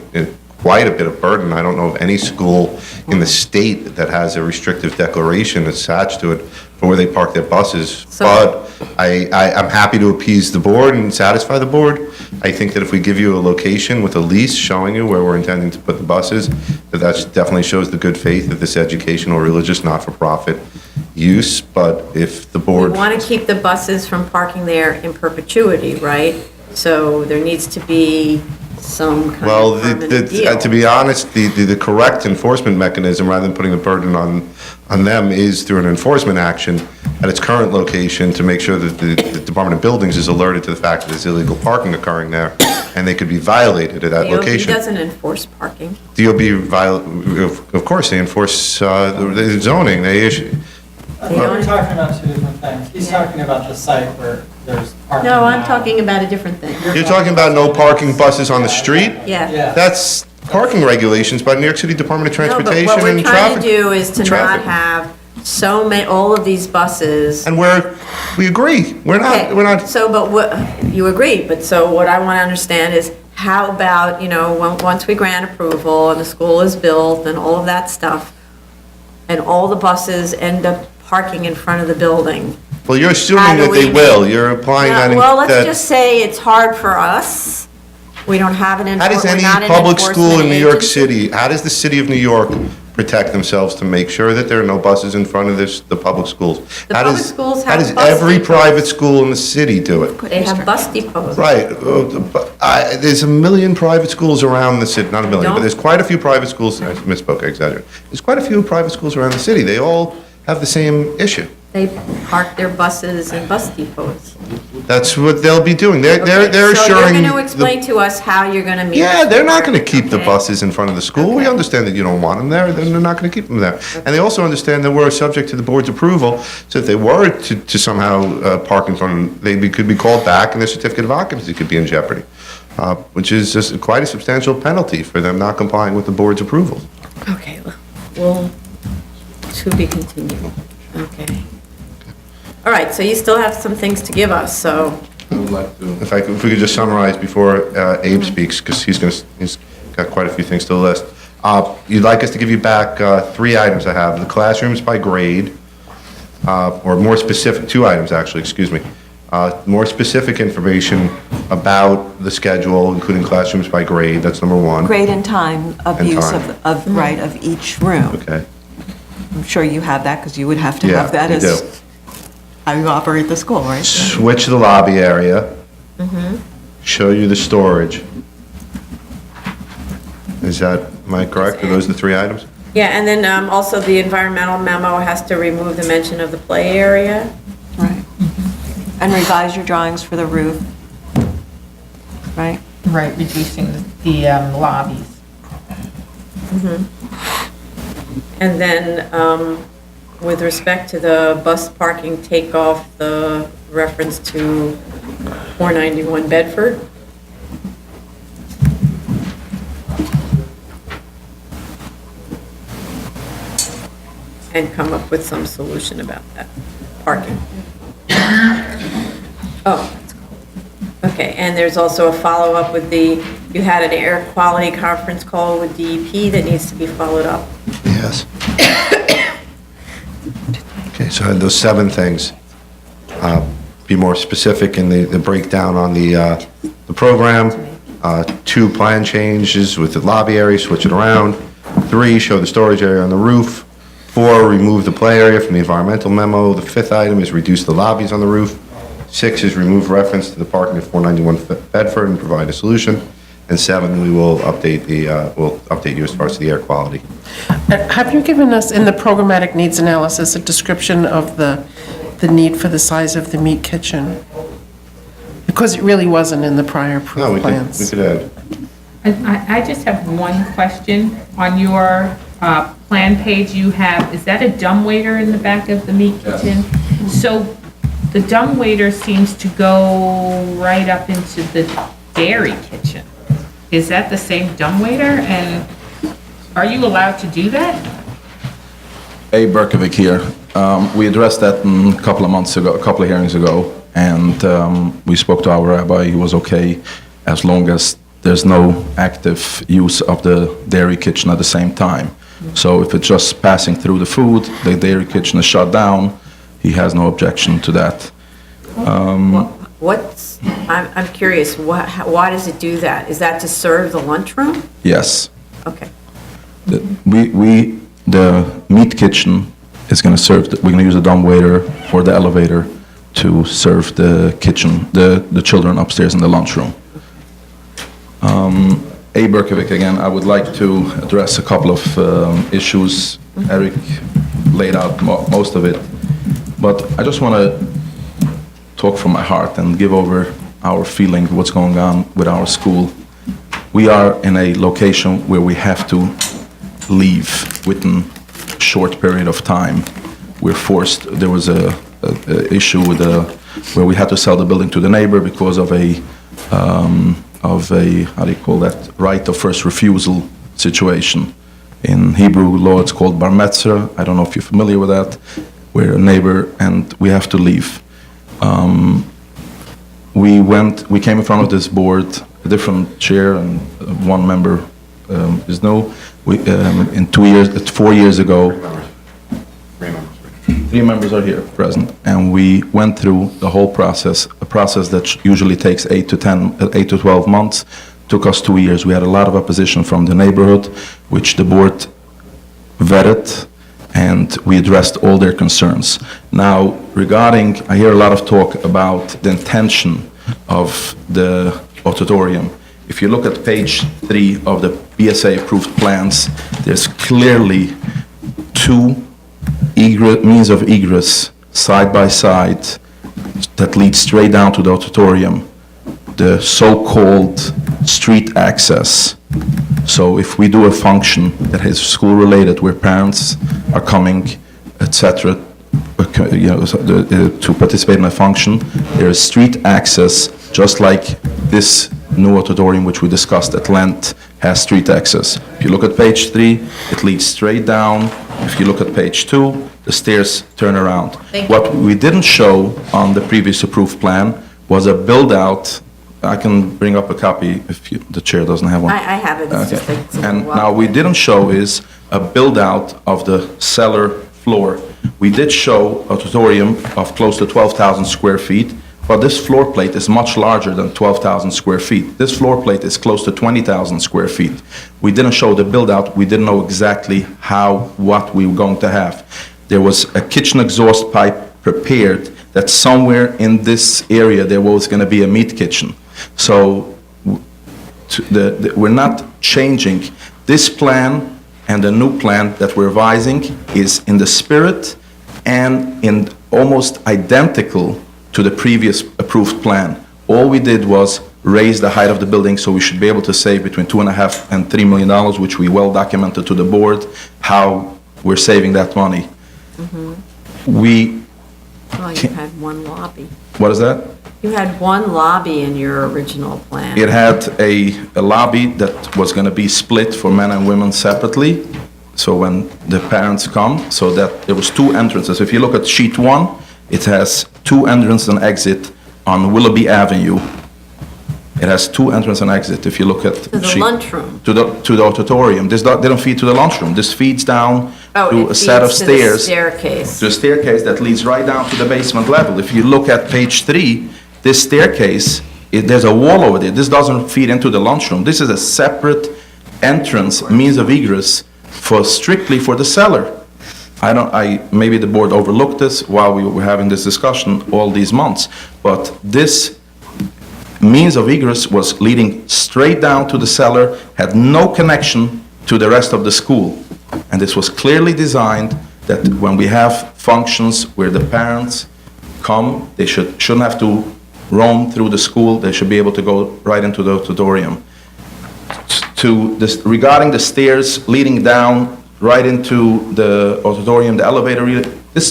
quite a bit of burden. I don't know of any school in the state that has a restrictive declaration attached to it for where they park their buses. So- But I'm happy to appease the board and satisfy the board. I think that if we give you a location with a lease showing you where we're intending to put the buses, that definitely shows the good faith of this educational, religious, not-for-profit use. But if the We board... want to keep the buses from parking there in perpetuity, right? So there needs to be some kind Well, of permanent deal. to be honest, the correct enforcement mechanism, rather than putting the burden on them, is through an enforcement action at its current location to make sure that the Department of Buildings is alerted to the fact that there's illegal parking occurring there, and they could be violated at that DOT location. doesn't enforce parking. Of course, they enforce the zoning, they issue... We're talking about two different things. He's talking about the site where there's parking. No, I'm now. talking about a different thing. You're talking about no parking buses on the street? Yeah. Yeah. That's parking regulations by New York City Department of No, but Transportation what we're and trying to traffic. do is to not traffic. have so many, all of these buses. And we agree, we're Okay, not, so, but what, you agree, but so what I want to understand is, how about, once we grant approval and the school is built and all of that stuff, and all the buses end up parking in front of the building? well, you're How assuming do that they we- will, you're applying that. Well, let's just say it's hard for us. We don't have an How does we're any not an public school in enforcement New York agency. City, how does the city of New York protect themselves to make sure that there are no buses in front of the public schools? The How public does- schools How have does bus every depots. private school in the city do it? They have bus depots. Right, there's a million private schools around the city, not a million, but Don't- there's quite a few private schools, I misspoke, I exaggerated. There's quite a few private schools around the city, they all have the same issue. They park their buses in bus depots. That's what they'll be doing. They're assuring. So you're going to explain to us how you're going to meet. Yeah, the they're not going to board. keep the Okay. buses in front of the school. We understand that you don't want them there, then they're not going to keep them there. And they also understand that we're subject to the board's approval, so if they were to somehow park in front of them, could be called back and their certificate of occupancy could be in jeopardy, which is just quite a substantial penalty for them not complying with the board's approval. Okay, well, to be continued. Okay. All right, so you still have some things to give us, so. I would like to, If we could just summarize before Abe speaks, because he's got quite a few things to list. You'd like us to give you back 3 items I have, the classrooms by grade, or more specific, 2 items actually, excuse me. More specific information about the schedule, including classrooms by grade, that's number 1. Grade and time of And use time. of each room. Okay. I'm sure you have that, because you would have to Yeah, have that we as do. how you operate the school, right? Switch the lobby area. Show you the storage. Am I correct? Are those the 3 items? Yeah, and then also the environmental memo has to remove the mention of the play area. Right. And revise your drawings for the roof, right? Right, reducing the lobbies. And then with respect to the bus parking, take off the reference to 491 Bedford. And come up with some solution about that parking. Oh, that's cool. Okay, and there's also a follow-up with you had an air quality conference call with DEP that needs to be followed up. Yes. Okay, so I had those 7 things. Be more specific in the breakdown on the program. 2 plan changes with the lobby area, switch it around. 3, show the storage area on the roof. 4, remove the play area from the environmental memo. The 5th item is reduce the lobbies on the roof. 6 is remove reference to the parking at 491 Bedford and provide a solution. And 7, we will update we'll update you as far as the air quality. Have you given us, in the programmatic needs analysis, a description of the need for the size of the meat kitchen? Because it really wasn't in the prior No, we plans. could add. I just have one question. On your plan page, you have, is that a dumbwaiter in the back of the meat kitchen? So the dumbwaiter seems to go right up into the dairy kitchen. Is that the same dumbwaiter? And are you allowed to do that? A. Berkovic here. We addressed that a couple of months ago, a couple of hearings ago, and we spoke to our rabbi. He was okay as long as there's no active use of the dairy kitchen at the same time. So if it's just passing through the food, the dairy kitchen is shut down, he has no objection to that. I'm curious, why does it do that? Is that to serve the lunchroom? Yes. Okay. The meat kitchen is going to serve, we're going to use the dumbwaiter or the elevator to serve the kitchen, the children upstairs in the lunchroom. A. Berkovic again, I would like to address a couple of issues. Eric laid out most of it, but I just want to talk from my heart and give over our feeling what's going on with our school. We are in a location where we have to leave within a short period of time. We're forced, there was a issue with where we had to sell the building to the neighbor because of a how do you call that, right of first refusal situation. In Hebrew law, it's called bar mitzvah. I don't know if you're familiar with that. We're a neighbor and we have to leave. We came in front of this board, a different chair and one member is no. In 4 years ago, 3 members are here present, and we went through the whole process, a process that usually takes 8 to 12 months, took us 2 years. We had a lot of opposition from the neighborhood, which the board vetted, and we addressed all their concerns. Now, regarding, I hear a lot of talk about the intention of the auditorium. If you look at page 3 of the BSA-approved plans, there's clearly 2 means of egress side by side that leads straight down to the auditorium, the so-called street access. So if we do a function that is school-related, where parents are coming, etc., to participate in a function, there is street access, just like this new auditorium, which we discussed at length, has street access. If you look at page 3, it leads straight down. If you look at page 2, the stairs turn around. What we didn't show on the previous approved plan was a build-out. I can bring up a copy if the chair doesn't have one. I have it. It's just Okay. like- And now we didn't show is a build-out of the cellar floor. We did show a auditorium of close to 12,000 square feet, but this floor plate is much larger than 12,000 square feet. This floor plate is close to 20,000 square feet. We didn't show the build-out. We didn't know exactly what we were going to have. There was a kitchen exhaust pipe prepared that somewhere in this area there was going to be a meat kitchen. So we're not changing. This plan and the new plan that we're revising is in the spirit and in almost identical to the previous approved plan. All we did was raise the height of the building, so we should be able to save between $2.5 and $3 million, which we well documented to the board, how we're saving that money. Oh, you had one lobby. What is that? You had one lobby in your original plan. It had a lobby that was going to be split for men and women separately, so when the parents come, so that there was 2 entrances. If you look at sheet 1, it has 2 entrances and exit on Willoughby Avenue. It has 2 entrances and exit. If you look at To the sheet- lunchroom. to the auditorium. This didn't feed to the lunchroom. This feeds down Oh, to it a set of feeds to the stairs. staircase. To a staircase that leads right down to the basement level. If you look at page 3, this staircase, there's a wall over there. This doesn't feed into the lunchroom. This is a separate entrance, means of egress, strictly for the cellar. Maybe the board overlooked this while we were having this discussion all these months, but this means of egress was leading straight down to the cellar, had no connection to the rest of the school. And this was clearly designed that when we have functions where the parents come, they shouldn't have to roam through the school, they should be able to go right into the auditorium. Regarding the stairs leading down right into the auditorium, the elevator,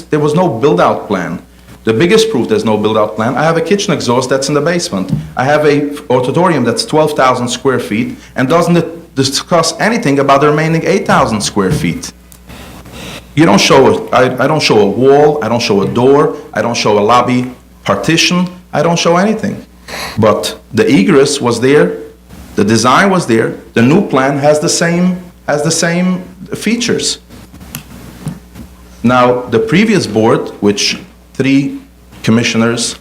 there was no build-out plan. The biggest proof there's no build-out plan, I have a kitchen exhaust that's in the basement. I have a auditorium that's 12,000 square feet and doesn't discuss anything about the remaining 8,000 square feet. You don't show, I don't show a wall, I don't show a door, I don't show a lobby partition, I don't show anything. But the egress was there, the design was there, the new plan has the same features. Now, the previous board, which 3 commissioners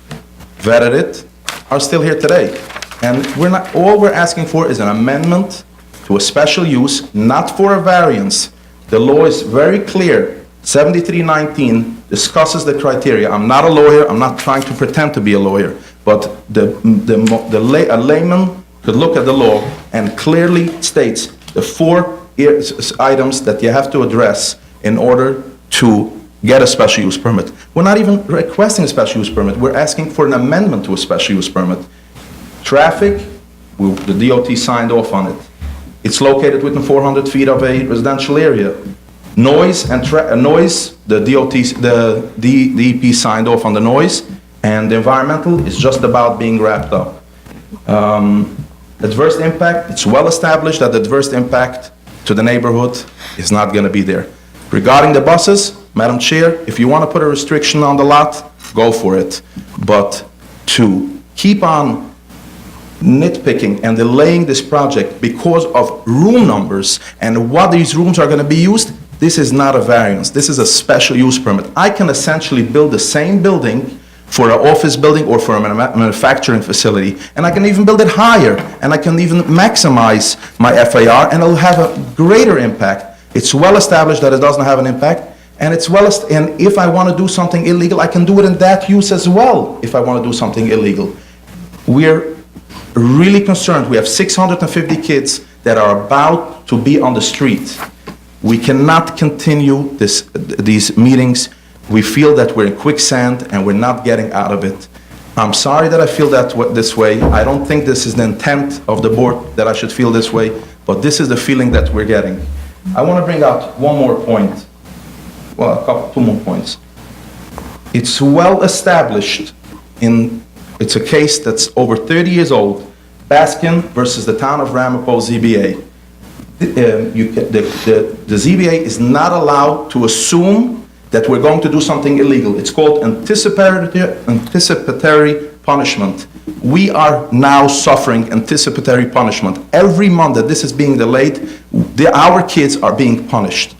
vetted it, are still here today. And all we're asking for is an amendment to a special use, not for a variance. The law is very clear. 7319 discusses the criteria. I'm not a lawyer, I'm not trying to pretend to be a lawyer, but a layman could look at the law and clearly states the 4 items that you have to address in order to get a special use permit. We're not even requesting a special use permit, we're asking for an amendment to a special use permit. Traffic, the DOT signed off on it. It's located within 400 feet of a residential area. Noise, the DEP signed off on the noise, and the environmental is just about being wrapped up. Adverse impact, it's well established that the adverse impact to the neighborhood is not going to be there. Regarding the buses, Madam Chair, if you want to put a restriction on the lot, go for it. But to keep on nitpicking and delaying this project because of room numbers and what these rooms are going to be used, this is not a variance. This is a special use permit. I can essentially build the same building for an office building or for a manufacturing facility, and I can even build it higher, and I can even maximize my FAR, and it'll have a greater impact. It's well established that it doesn't have an impact, and and if I want to do something illegal, I can do it in that use as well, if I want to do something illegal. We're really concerned. We have 650 kids that are about to be on the street. We cannot continue these meetings. We feel that we're in quicksand and we're not getting out of it. I'm sorry that I feel this way. I don't think this is the intent of the board that I should feel this way, but this is the feeling that we're getting. I want to bring out one more point. Well, two more points. It's well established it's a case that's over 30 years old, Baskin versus the town of Ramapo ZBA. The ZBA is not allowed to assume that we're going to do something illegal. It's called anticipatory punishment. We are now suffering anticipatory punishment. Every month that this is being delayed, our kids are being punished.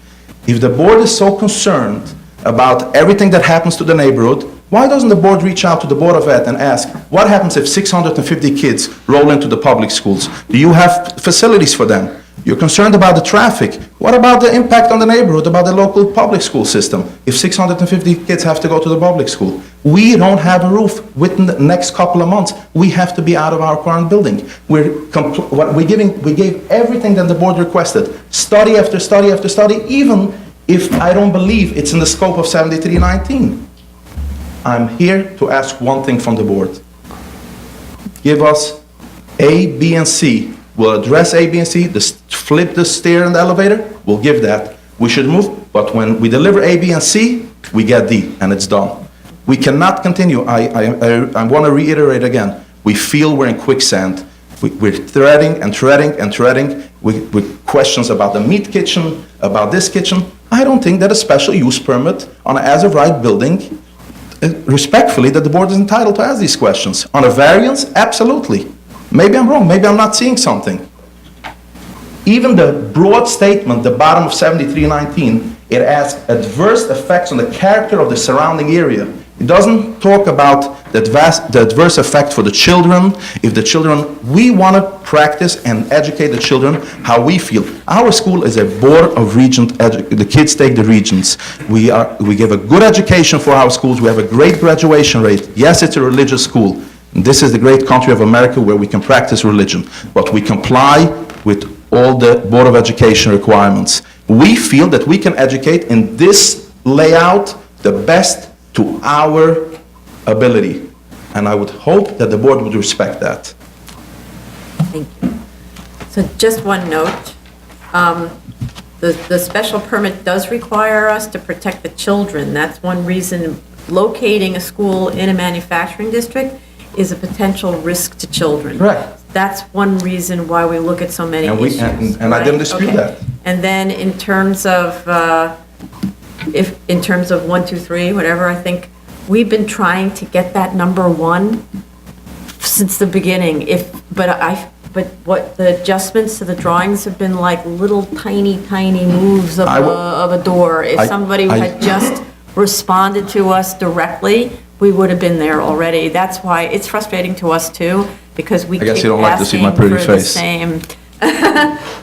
If the board is so concerned about everything that happens to the neighborhood, why doesn't the board reach out to the Board of Ed and ask, what happens if 650 kids roll into the public schools? Do you have facilities for them? You're concerned about the traffic. What about the impact on the neighborhood, about the local public school system? If 650 kids have to go to the public school, we don't have a roof within the next couple of months. We have to be out of our current building. We gave everything that the board requested, study after study after study, even if I don't believe it's in the scope of 7319. I'm here to ask one thing from the board. Give us A, B, and C. We'll address A, B, and C. Flip the stair and the elevator, we'll give that. We should move, but when we deliver A, B, and C, we get D, and it's done. We cannot continue. I want to reiterate again. We feel we're in quicksand. We're threading and threading and threading with questions about the meat kitchen, about this kitchen. I don't think that a special use permit on an as-of-right building, respectfully, that the board is entitled to ask these questions. On a variance, absolutely. Maybe I'm wrong, maybe I'm not seeing something. Even the broad statement, the bottom of 7319, it asks adverse effects on the character of the surrounding area. It doesn't talk about the adverse effect for the children. If the children, we want to practice and educate the children how we feel. Our school is a board of regent, the kids take the regents. We give a good education for our schools. We have a great graduation rate. Yes, it's a religious school. This is the great country of America where we can practice religion, but we comply with all the Board of Education requirements. We feel that we can educate in this layout the best to our ability, and I would hope that the board would respect that. Thank you. So just one note, the special permit does require us to protect the children. That's one reason locating a school in a manufacturing district is a potential risk to children. Correct. That's one reason why we look at so many issues. And I didn't dispute that. And then in terms of, in terms of 1, 2, 3, whatever, I think we've been trying to get that number 1 since the beginning. But what the adjustments to the drawings have been like little tiny moves of a door. If somebody had just responded to us directly, we would have been there already. That's why it's frustrating to us too, because we keep I guess you don't like to see my pretty face.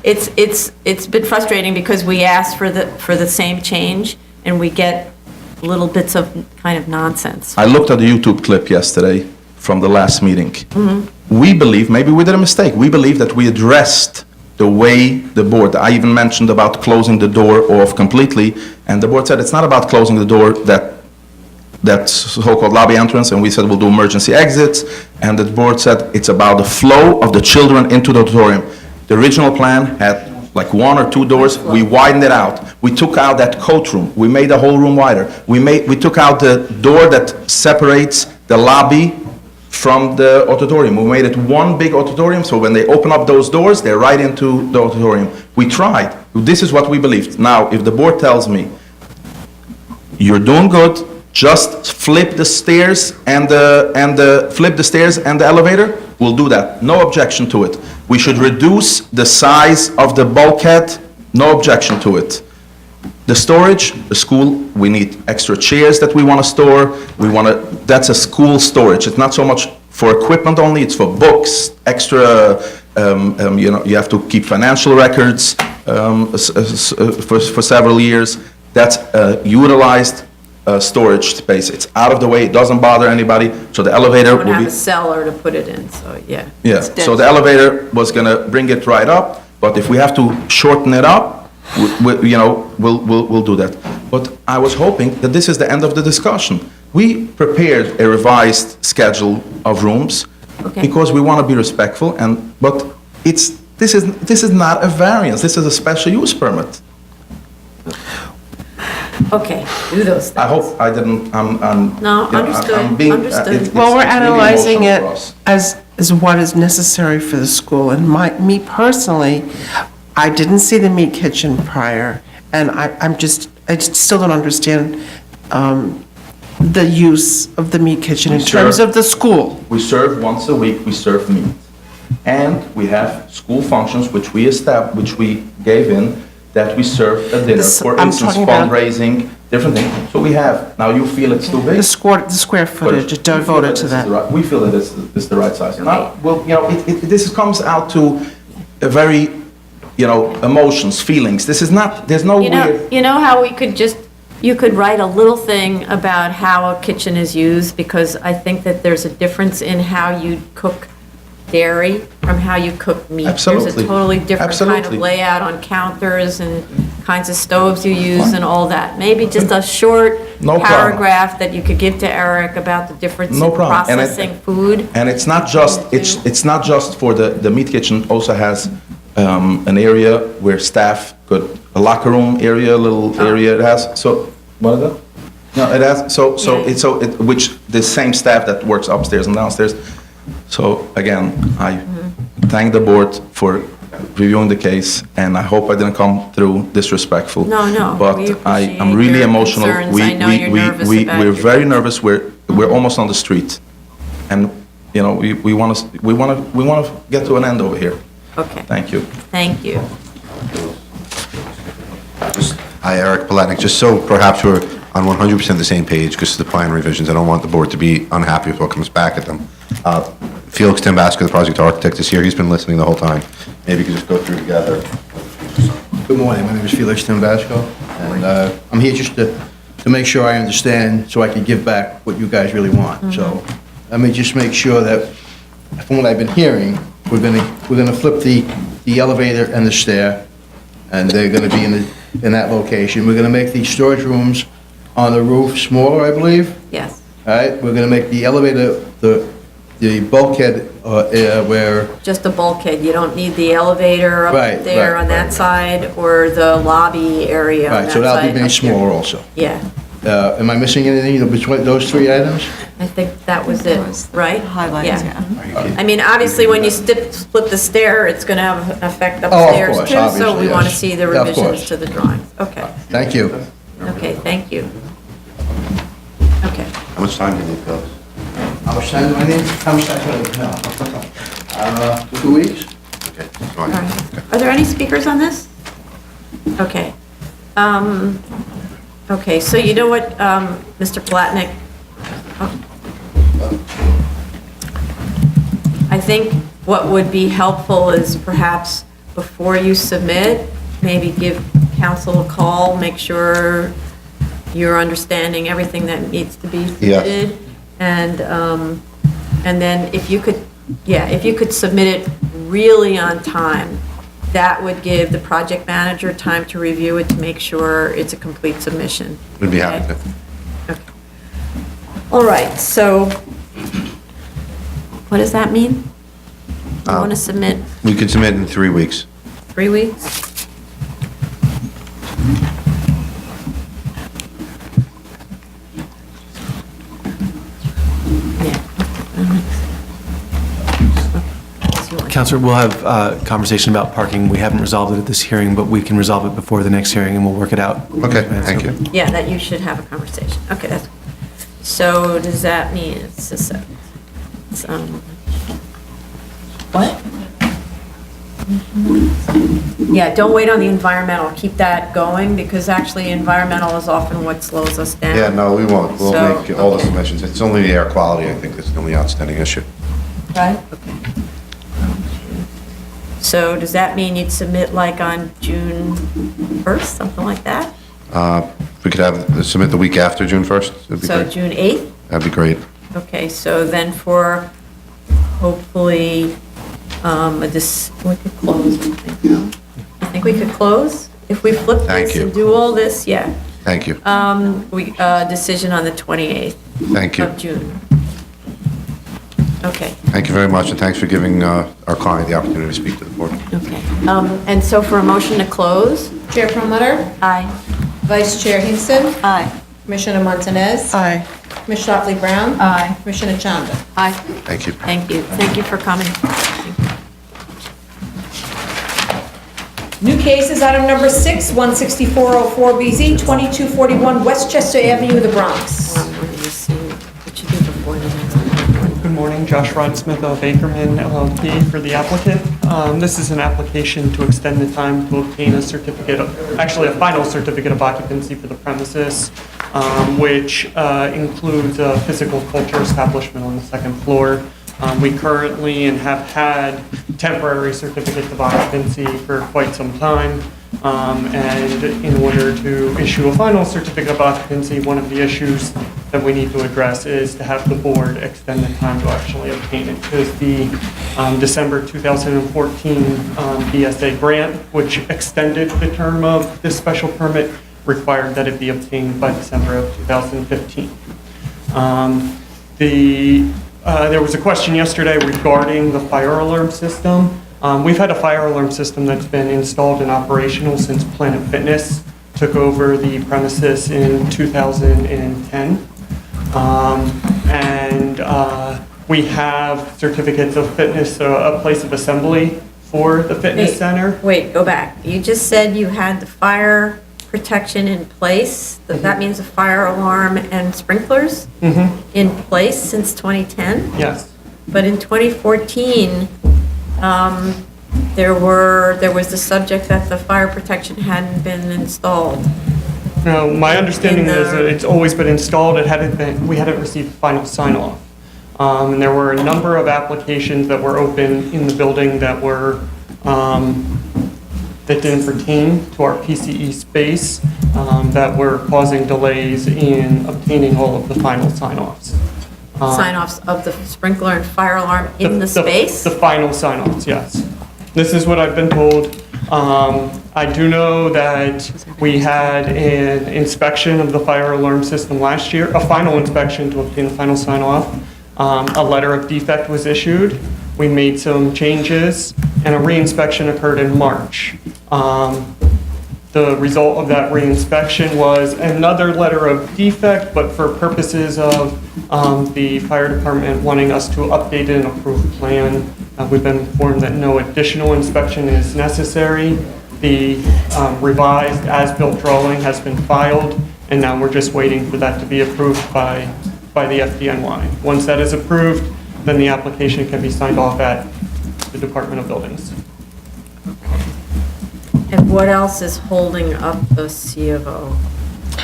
It's been frustrating because we ask for the same change and we get little bits of kind of nonsense. I looked at the YouTube clip yesterday from the last meeting. Mm-hmm. We believe, maybe we did a mistake, we believe that we addressed the way the board, I even mentioned about closing the door off completely, and the board said it's not about closing the door, that so-called lobby entrance, and we said we'll do emergency exits, and the board said it's about the flow of the children into the auditorium. The original plan had like 1 or 2 doors, we widened it out. We took out that coat room, we made the whole room wider. We took out the door that separates the lobby from the auditorium. We made it one big auditorium, so when they open up those doors, they're right into the auditorium. We tried. This is what we believed. Now, if the board tells me, you're doing good, just flip the stairs and the elevator, we'll do that. No objection to it. We should reduce the size of the bulkhead, no objection to it. The storage, the school, we need extra chairs that we want to store. That's a school storage. It's not so much for equipment only, it's for books, extra, you have to keep financial records for several years. That's utilized storage space. It's out of the way, it doesn't bother anybody, so the elevator will be... You don't have a cellar to put it in, so yeah. Yeah, so the elevator was gonna bring it right up, but if we have to shorten it up, we'll do that. But I was hoping that this is the end of the discussion. we prepared a revised schedule of rooms Okay. because we want to be respectful, but this is not a variance, this is a special use permit. Okay, do those things. I hope I didn't, No, understood, understood. Well, we're it's really analyzing it emotional for us. as what is necessary for the school. And me personally, I didn't see the meat kitchen prior, and I just still don't understand the use of the meat kitchen in terms of the school. We serve once a week, we serve meat. And we have school functions which we gave in, that we serve a dinner, for I'm instance, talking about- fundraising, different things. So we have, now you feel it's too big? The square footage devoted to that. We feel that it's the right size. Now, well, this comes out to a very, emotions, feelings. This is not, there's no weird. You know how we could you could write a little thing about how a kitchen is used, because I think that there's a difference in how you cook dairy from how you cook meat. There's Absolutely. a totally different kind of Absolutely. layout on counters and kinds of stoves you use and all that. Maybe just a short No problem. paragraph that you could give to Eric about the difference No in problem. And processing food. And it's not just, it's not just for the meat kitchen, also has an area where staff could, a locker room area, a little area it has, so, what is that? No, it has, which the same staff that works upstairs and downstairs. So again, I thank the board for reviewing the case, and I hope I didn't come through disrespectful. No, we But appreciate I'm really your emotional. concerns. I know you're nervous about We're your very nervous. We're almost on the street, and we want to get to an end over here. Okay, Thank you. thank you. Hi, Eric Palatnik. Just so perhaps we're on 100% the same page, because of the plan revisions, I don't want the board to be unhappy with what comes back at them. Felix Timbaska, the project architect, is here. He's been listening the whole time. Maybe we could just go through together. Good morning, my name is Felix Timbasco, and I'm here just to make sure I understand, so I can give back what you guys really want. So let me just make sure that, from what I've been hearing, we're gonna flip the elevator and the stair, and they're gonna be in that location. We're gonna make the storage rooms on the roof smaller, I believe. Yes. All right, we're gonna make the elevator, the bulkhead where, Just a bulkhead, you don't need the elevator up Right, there right, on that side, or the lobby area on right, that so that'll be side made up there. smaller also. Yeah, Am I missing anything between those three items? I think that was it, right? Highlights, yeah. I mean, obviously, when you split the stair, it's going to have an effect of upstairs course, too, so obviously, we want to yes. see the Yeah, of revisions course. to the drawings. Okay, Thank you. okay, thank you. Okay. How much time do you need, Felix? How much time do I need? How much time do I need? 2 weeks? Okay, All fine. right. Are there any speakers on this? Okay. Okay, so you know what, Mr. Palatnik? I think what would be helpful is perhaps before you submit, maybe give council a call, make sure you're understanding everything that needs to be submitted. And then if you could submit it really on time, that would give the project manager time to review it to make sure it's a complete submission. We'd be happy Okay? to. Okay. All right, so what does that mean? You want to submit We could submit in 3 weeks. 3 weeks? Counselor, we'll have a conversation about parking. We haven't resolved it at this hearing, but we can resolve it before the next hearing, and we'll work it out. Okay, thank you. Yeah, that you should have a conversation. Okay, that's, so does that mean it's just, what? Yeah, don't wait on the environmental, keep that going, because actually environmental is often what slows us down. Yeah, no, we won't. We'll So, make all the okay. submissions. It's only the air quality, I think, that's the only outstanding issue. Right? Okay. So does that mean you'd submit like on June 1st, something like that? We could submit the week after June 1st. That'd be So great. June 8th? That'd be great. Okay, so then for hopefully, we could close, I think, no? You think we could close? If we flip Thank this you. and do all this, yeah. Thank you. Decision on the 28th Thank you. of June. Okay, Thank you very much, and thanks for giving our client the opportunity to speak to the board. okay. And so for a motion to close? Chair Promoter, Aye. Vice Chair Hinson, Aye. Commissioner Montanez, Aye. Commissioner Shockley Brown. Aye. Commissioner Chanda. Aye. Thank you. Thank you. Thank you for coming. New cases, item number 6, 16404BZ, 2241 Westchester Avenue, the Bronx. What do you see? What you do before the next one? Good morning, Josh Rodsmith of Bakerman LLP for the applicant. This is an application to extend the time to obtain a certificate, actually a final certificate of occupancy for the premises, which includes a physical culture establishment on the second floor. We currently and have had temporary certificates of occupancy for quite some time. And in order to issue a final certificate of occupancy, one of the issues that we need to address is to have the board extend the time to actually obtain it. Because the December 2014 BSA grant, which extended the term of this special permit, required that it be obtained by December of 2015. There was a question yesterday regarding the fire alarm system. We've had a fire alarm system that's been installed and operational since Planet Fitness took over the premises in 2010. We have certificates of fitness, a place of assembly for the fitness center. Wait, go back. You just said you had the fire protection in place. That means a fire alarm and sprinklers in place since 2010? Yes. But in 2014, there was the subject that the fire protection hadn't been installed. No, my understanding In the- is that it's always been installed. We hadn't received final sign-off. And there were a number of applications that were open in the building that were that didn't pertain to our PCE space, that were causing delays in obtaining all of the final sign-offs. Sign-offs of the sprinkler and fire alarm in the space? The final sign-offs, yes. This is what I've been told. I do know that we had an inspection of the fire alarm system last year, a final inspection to obtain the final sign-off. A letter of defect was issued. We made some changes, and a reinspection occurred in March. The result of that reinspection was another letter of defect, but for purposes of the fire department wanting us to update an approved plan, we've been informed that no additional inspection is necessary. The revised as-built drawing has been filed, and now we're just waiting for that to be approved by the FDNY. Once that is approved, then the application can be signed off at the Department of Buildings. And what else is holding up the C of O?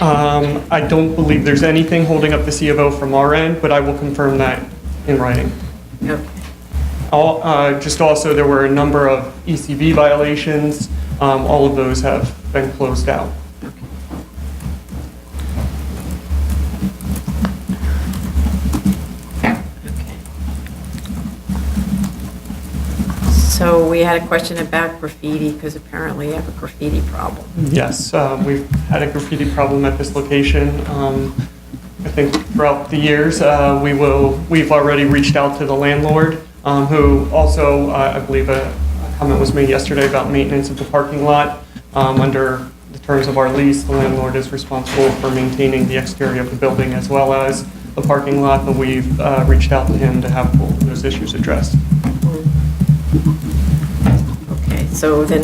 I don't believe there's anything holding up the C of O from our end, but I will confirm that in writing. Okay. Just also, there were a number of ECV violations. All of those have been closed out. So we had a question about graffiti, because apparently you have a graffiti problem. Yes, we've had a graffiti problem at this location. I think throughout the years, we've already reached out to the landlord, who also, I believe a comment was made yesterday about maintenance of the parking lot. Under the terms of our lease, the landlord is responsible for maintaining the exterior of the building as well as the parking lot, but we've reached out to him to have those issues addressed. Okay, so then,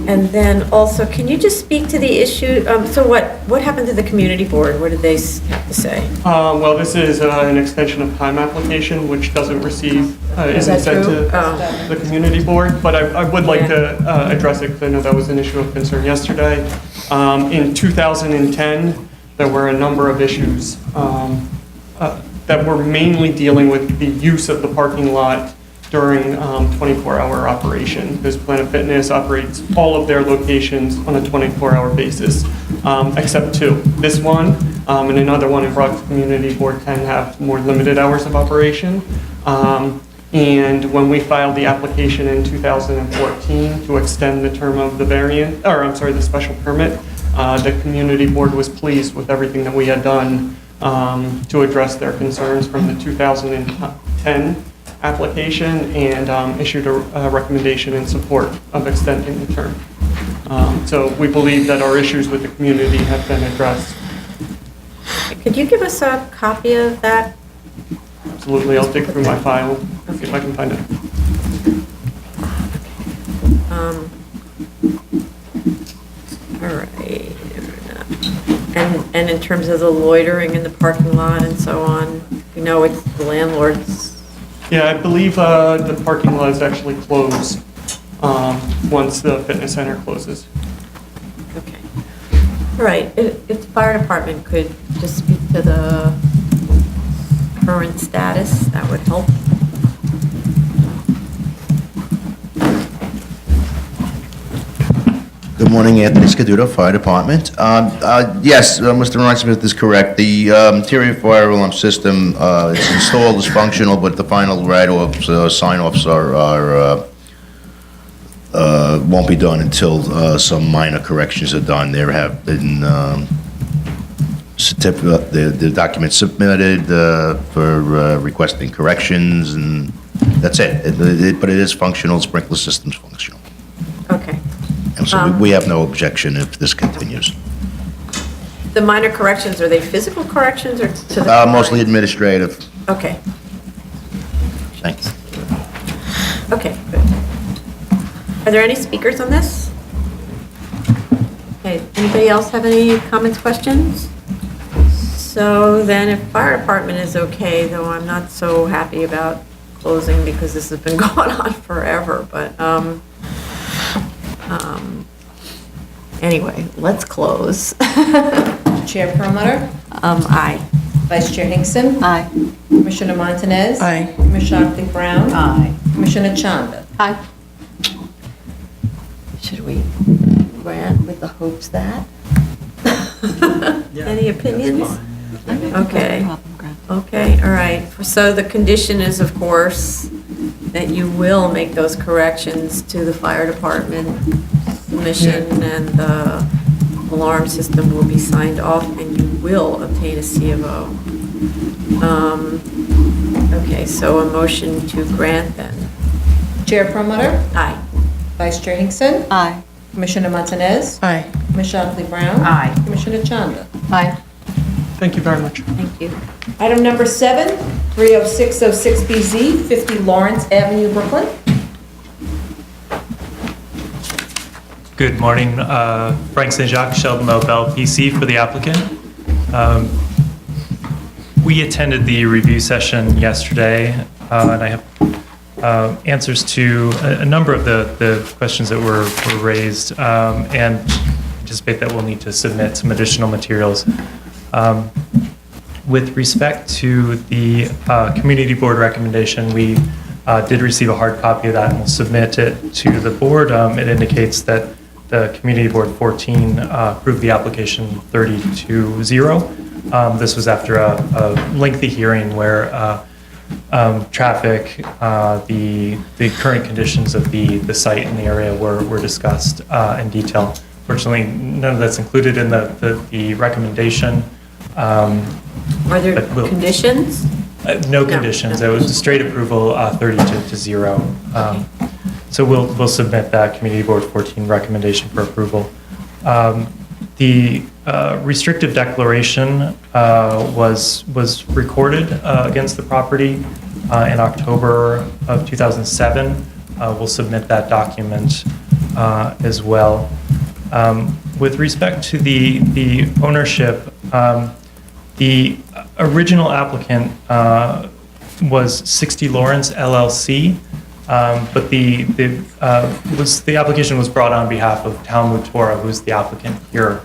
and then also, can you just speak to the issue, so what happened to the community board? What did they have to say? Well, this is an extension of time application, which doesn't receive, isn't sent to the community board, but I would like to address it, because I know that was an issue of concern yesterday. In 2010, there were a number of issues that were mainly dealing with the use of the parking lot during 24-hour operation. Because Planet Fitness operates all of their locations on a 24-hour basis, except two. This one and another one in Bronx Community Board 10 have more limited hours of operation. And when we filed the application in 2014 to extend the term of the the special permit, the community board was pleased with everything that we had done to address their concerns from the 2010 application and issued a recommendation in support of extending the term. So we believe that our issues with the community have been addressed. Could you give us a copy of that? Absolutely, I'll dig through my file, see if I can find it. All right. And in terms of the loitering in the parking lot and so on, it's the landlord's. Yeah, I believe the parking lot is actually closed once the fitness center closes. Okay. All right, if the fire department could just speak to the current status, that would help. Good morning, Anthony Scaduto, Fire Department. Yes, Mr. Rhinesmith is correct. The interior fire alarm system is installed, is functional, but the final write-offs, sign-offs won't be done until some minor corrections are done. There have been the documents submitted for requesting corrections, and that's it. But it is functional, sprinkler system's functional. Okay. And so we have no objection if this continues. The minor corrections, are they physical corrections or to the? Mostly administrative. Okay. Thanks. Okay, good. Are there any speakers on this? Okay, anybody else have any comments, questions? So then if fire department is okay, though I'm not so happy about closing because this has been going on forever, but, anyway, let's close. Chair Perlmutter? Aye. Vice Chair Hinkson? Aye. Commissioner Montanez? Aye. Commissioner Ockley Brown? Aye. Commissioner Chanda? Aye. Should we grant with the hopes that? Any opinions? Okay. Okay, all right. So the condition is, of course, that you will make those corrections to the fire department submission and the alarm system will be signed off and you will obtain a C of O. Okay, so a motion to grant then. Chair Perlmutter? Aye. Vice Chair Hinkson? Aye. Commissioner Montanez? Aye. Commissioner Ockley Brown? Aye. Commissioner Chanda? Aye. Thank you very much. Thank you. Item number 7, 30606BZ, 50 Lawrence Avenue, Brooklyn. Good morning, Frank St. Jacques, Sheldon Bell, PC for the applicant. We attended the review session yesterday, and I have answers to a number of the questions that were raised, and anticipate that we'll need to submit some additional materials. With respect to the community board recommendation, we did receive a hard copy of that and we'll submit it to the board. It indicates that the community board 14 approved the application 30-0. This was after a lengthy hearing where traffic, the current conditions of the site and the area were discussed in detail. Fortunately, none of that's included in the recommendation. Are there conditions? No conditions. It was a straight approval, 30-0. So we'll submit that community board 14 recommendation for approval. The restrictive declaration was recorded against the property in October of 2007. We'll submit that document as well. With respect to the ownership, the original applicant was 60 Lawrence LLC, but the application was brought on behalf of Talmud Torah, who's the applicant here.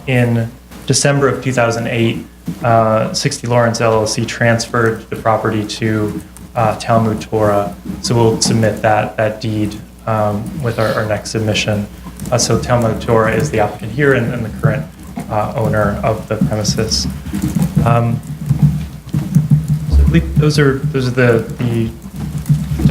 In December of 2008, 60 Lawrence LLC transferred the property to Talmud Torah, so we'll submit that deed with our next submission. So Talmud Torah is the applicant here and the current owner of the premises. So I believe those are the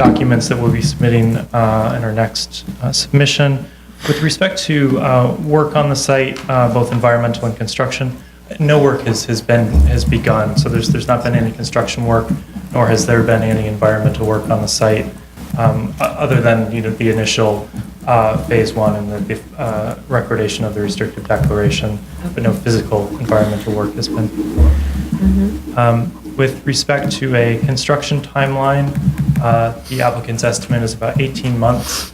documents that we'll be submitting in our next submission. With respect to work on the site, both environmental and construction, no work has begun. So there's not been any construction work, nor has there been any environmental work on the site, other than the initial phase 1 and the recordation of the restrictive declaration, but no physical environmental work has been. With respect to a construction timeline, the applicant's estimate is about 18 months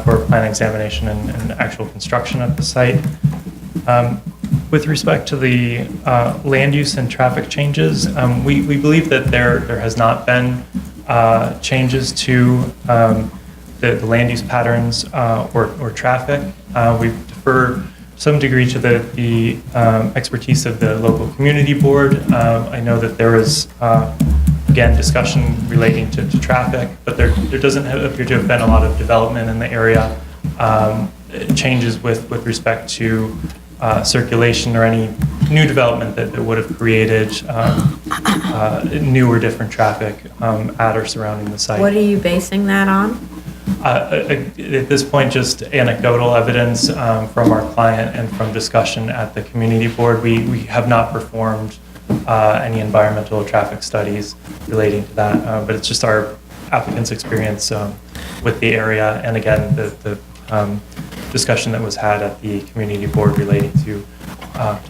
for plan examination and actual construction at the site. With respect to the land use and traffic changes, we believe that there has not been changes to the land use patterns or traffic. We defer some degree to the expertise of the local community board. I know that there is, again, discussion relating to traffic, but there doesn't appear to have been a lot of development in the area. Changes with respect to circulation or any new development that would have created new or different traffic at or surrounding the site. What are you basing that on? At this point, just anecdotal evidence from our client and from discussion at the community board. We have not performed any environmental or traffic studies relating to that, but it's just our applicant's experience with the area, and again, the discussion that was had at the community board relating to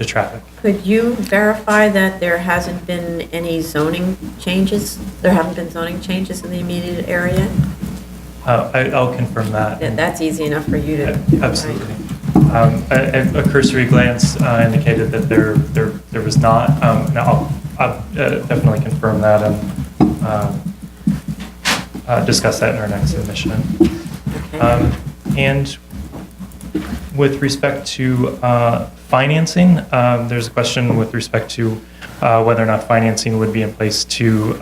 traffic. Could you verify that there hasn't been any zoning changes? There haven't been zoning changes in the immediate area? I'll confirm that. Yeah, that's easy enough for you to. Absolutely. A cursory glance indicated that there was not. Now I'll definitely confirm that and discuss that in our next submission. Okay. And with respect to financing, there's a question with respect to whether or not financing would be in place to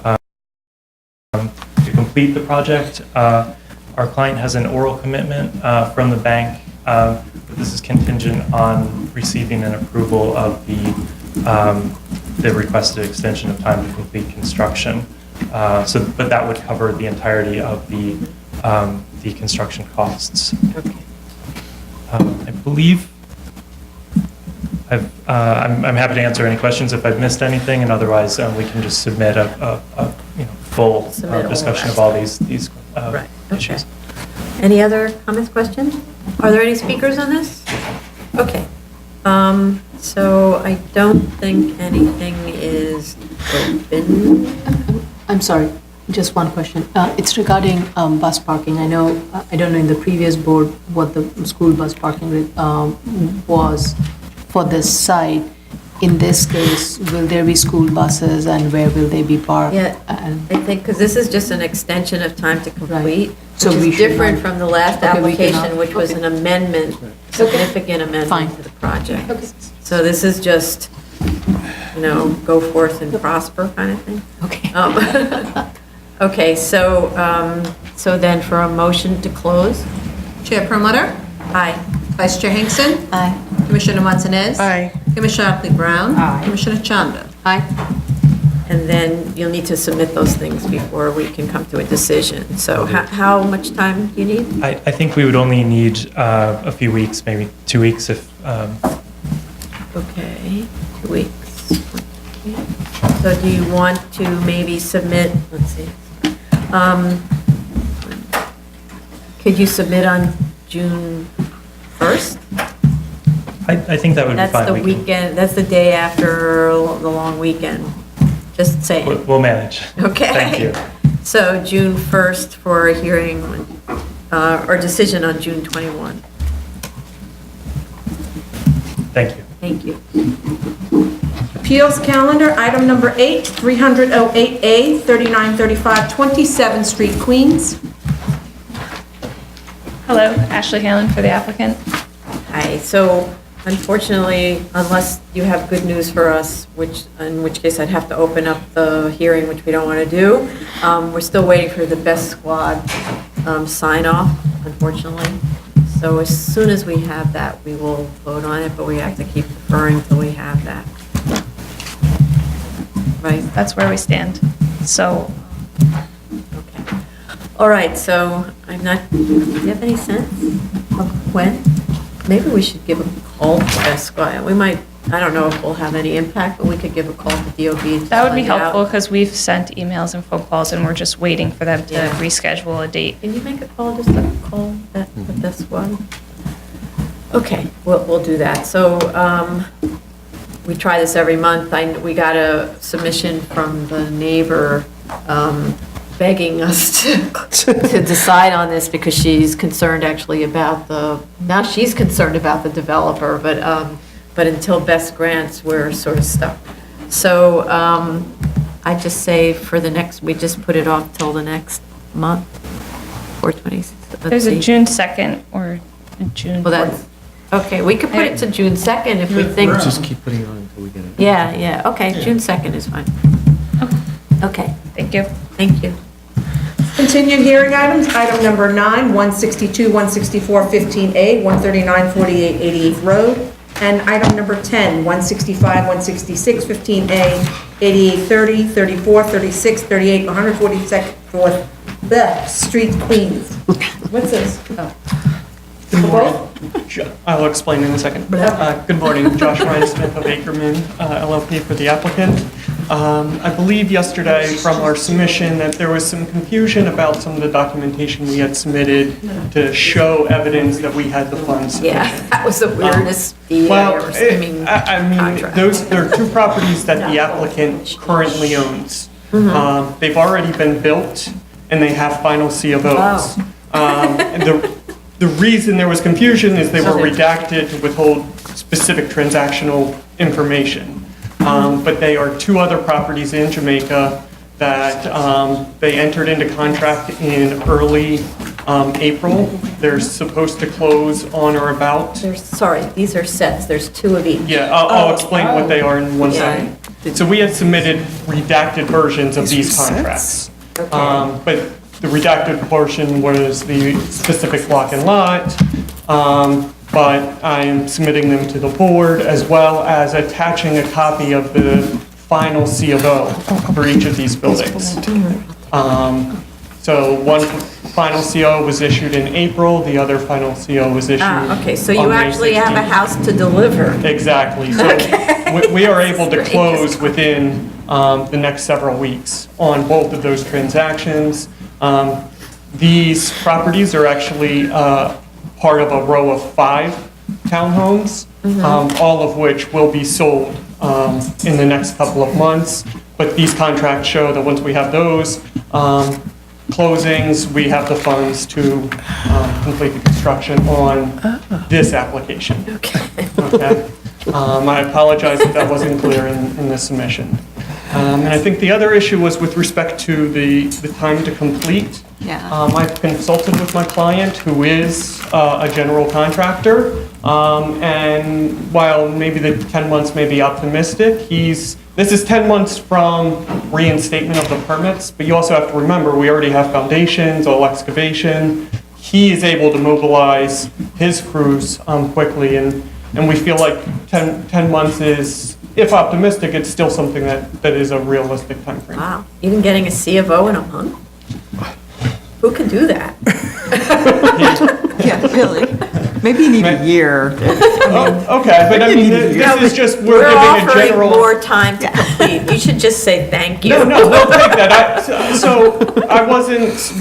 complete the project. Our client has an oral commitment from the bank, but this is contingent on receiving an approval of the requested extension of time to complete construction. But that would cover the entirety of the construction costs. Okay. I believe I'm happy to answer any questions if I've missed anything, and otherwise we can just submit a full discussion of all these Right. issues. Okay. Any other comments, questions? Are there any speakers on this? Okay. So I don't think anything is open. I'm sorry, just one question. It's regarding bus parking. I know, I don't know in the previous board what the school bus parking was for this site. In this case, will there be school buses and where will they be parked? Yeah, I think, because this is just an extension of time to complete, So which we is should different not- from the last Okay, we cannot- application, which was okay. an amendment, significant amendment Fine. to the project. So this is just, go forth and prosper kind of thing. Okay. Okay, so then for a motion to close? Chair Perlmutter? Aye. Vice Chair Hinkson? Aye. Commissioner Montanez? Aye. Commissioner Otley Brown? Aye. Commissioner Chanda? Aye. And then you'll need to submit those things before we can come to a decision. So how much time do you need? I think we would only need a few weeks, maybe 2 weeks if. Okay, 2 weeks. So do you want to maybe submit, let's see. Could you submit on June 1st? I think that would be fine. That's the We can- weekend, that's the day after the long weekend. Just saying. We'll manage. Okay. Thank you. So June 1st for a hearing, or decision on June 21. Thank you. Thank you. Appeals calendar, item number 8, 300-08A, 3935 27th Street, Queens. Hello, Ashley Hanlon for the applicant. Hi, so unfortunately, unless you have good news for us, in which case I'd have to open up the hearing, which we don't want to do, we're still waiting for the best squad sign off, unfortunately. So as soon as we have that, we will vote on it, but we have to keep deferring till we have that. Right? That's where we stand. So, All right, so I'm not, do you have any sense of when? Maybe we should give a call to Esquire. We might, I don't know if we'll have any impact, but we could give a call to DOB. to That would be find out. helpful because we've sent emails and phone calls and we're just waiting for them to Yeah. reschedule a date. Can you make a call, just a call that, with this one? Okay, we'll do that. So, we try this every month. We got a submission from the neighbor, begging us to decide on this because she's concerned actually about now she's concerned about the developer, but until best grants, we're sort of stuck. So, I just say we just put it off till the next month, 4/20. There's a June 2nd or a June Well, 4th. that's, okay, we could put it to June 2nd if we think. Just keep putting it on until we get it. Yeah, okay, June 2nd is fine. Okay, Thank you. thank you. Continued hearing items, item number 9, 162, 164, 15A, 139, 48, 88th Road, and item number 10, 165, 166, 15A, 88, 30, 34, 36, 38, 142nd, 4th, Street, Queens. What's this? Oh. I'll explain in a second. Good morning, Josh Ryan Smith of Ackerman LLP for the applicant. I believe yesterday from our submission that there was some confusion about some of the documentation we had submitted to show evidence that we had the funds. Yeah, that was the weirdest deal I ever seen. I mean, there are two properties that the applicant currently owns. They've already been built and they have final C of Os. And the reason there was confusion is they were redacted to withhold specific transactional information. But they are two other properties in Jamaica that they entered into contract in early April. They're supposed to close on or about. Sorry, these are sets, there's two of each. Yeah, I'll explain what they are in one second. So we had submitted redacted versions of these contracts. But the redacted portion was the specific block and lot, but I'm submitting them to the board as well as attaching a copy of the final C of O for each of these buildings. So one final CO was issued in April, the other final CO was issued Okay, so you on May actually have a 16th. house to deliver. Exactly. So we are able to close within the next several weeks on both of those transactions. These properties are actually part of a row of 5 townhomes, all of which will be sold in the next couple of months. But these contracts show that once we have those closings, we have the funds to complete the construction on this application. Okay. I apologize if that wasn't clear in the submission. And I think the other issue was with respect to the time to complete. I've consulted with my client, who is a general contractor, and while maybe the 10 months may be optimistic, this is 10 months from reinstatement of the permits, but you also have to remember, we already have foundations, all excavation. He is able to mobilize his crews quickly, and we feel like 10 months is, if optimistic, it's still something that is a realistic timeframe. Wow, even getting a C of O in a month? Who can do that? Yeah, really. Maybe you need a year. Okay, but I mean, this is just, we're giving a offering general. more time to complete. You should just say thank you. No, we'll take that.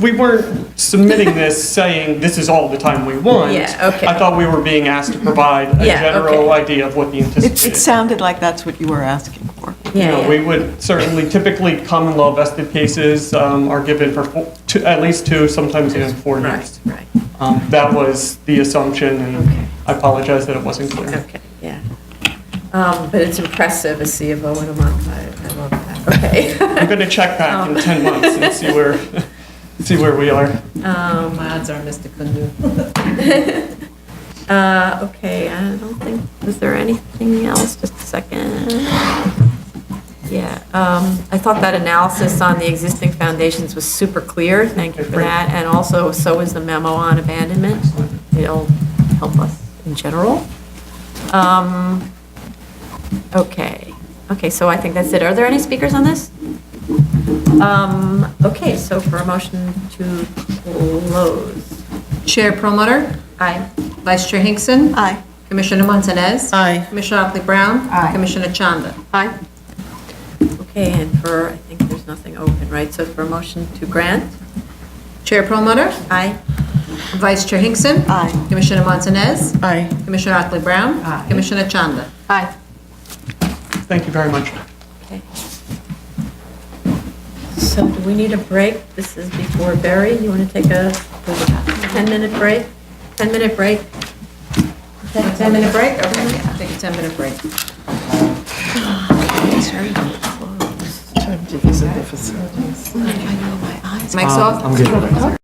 We weren't submitting this saying this is all the time we want. Yeah, okay. I thought we were being asked to provide a general idea of what the anticipated. It sounded like that's what you were asking for. We would certainly, typically, common law vested cases are given for at least 2, sometimes even 4 years. Right. That was the assumption, and I apologize that it wasn't clear. Okay, yeah. But it's impressive, a C of O in a month. I love that. Okay. I'm going to check back in 10 months and see where we are. My odds are Mr. Kundu. Okay, I don't think, was there anything else? Just a second. Yeah, I thought that analysis on the existing foundations was super clear. Thank you for that. And also, so is the memo on abandonment. It'll help us in general. Okay, so I think that's it. Are there any speakers on this? Okay, so for a motion to close. Chair Promoter, Aye. Vice Chair Hinkson. Aye. Commissioner Montanez. Aye. Commissioner Otley Brown. Aye. Commissioner Chanda. Aye. Okay, and for, I think there's nothing open, right? So for a motion to grant? Chair Promoter, Aye. Vice Chair Hinkson. Aye. Commissioner Montanez. Aye. Commissioner Otley Brown. Aye. Commissioner Chanda. Aye. Thank you very much. Okay. So do we need a break? This is before Barry. You want to take a 10-minute break? 10-minute break? 10-minute break? Okay, yeah, take a 10-minute break. Time to visit the facilities. Mike's off? I'm good.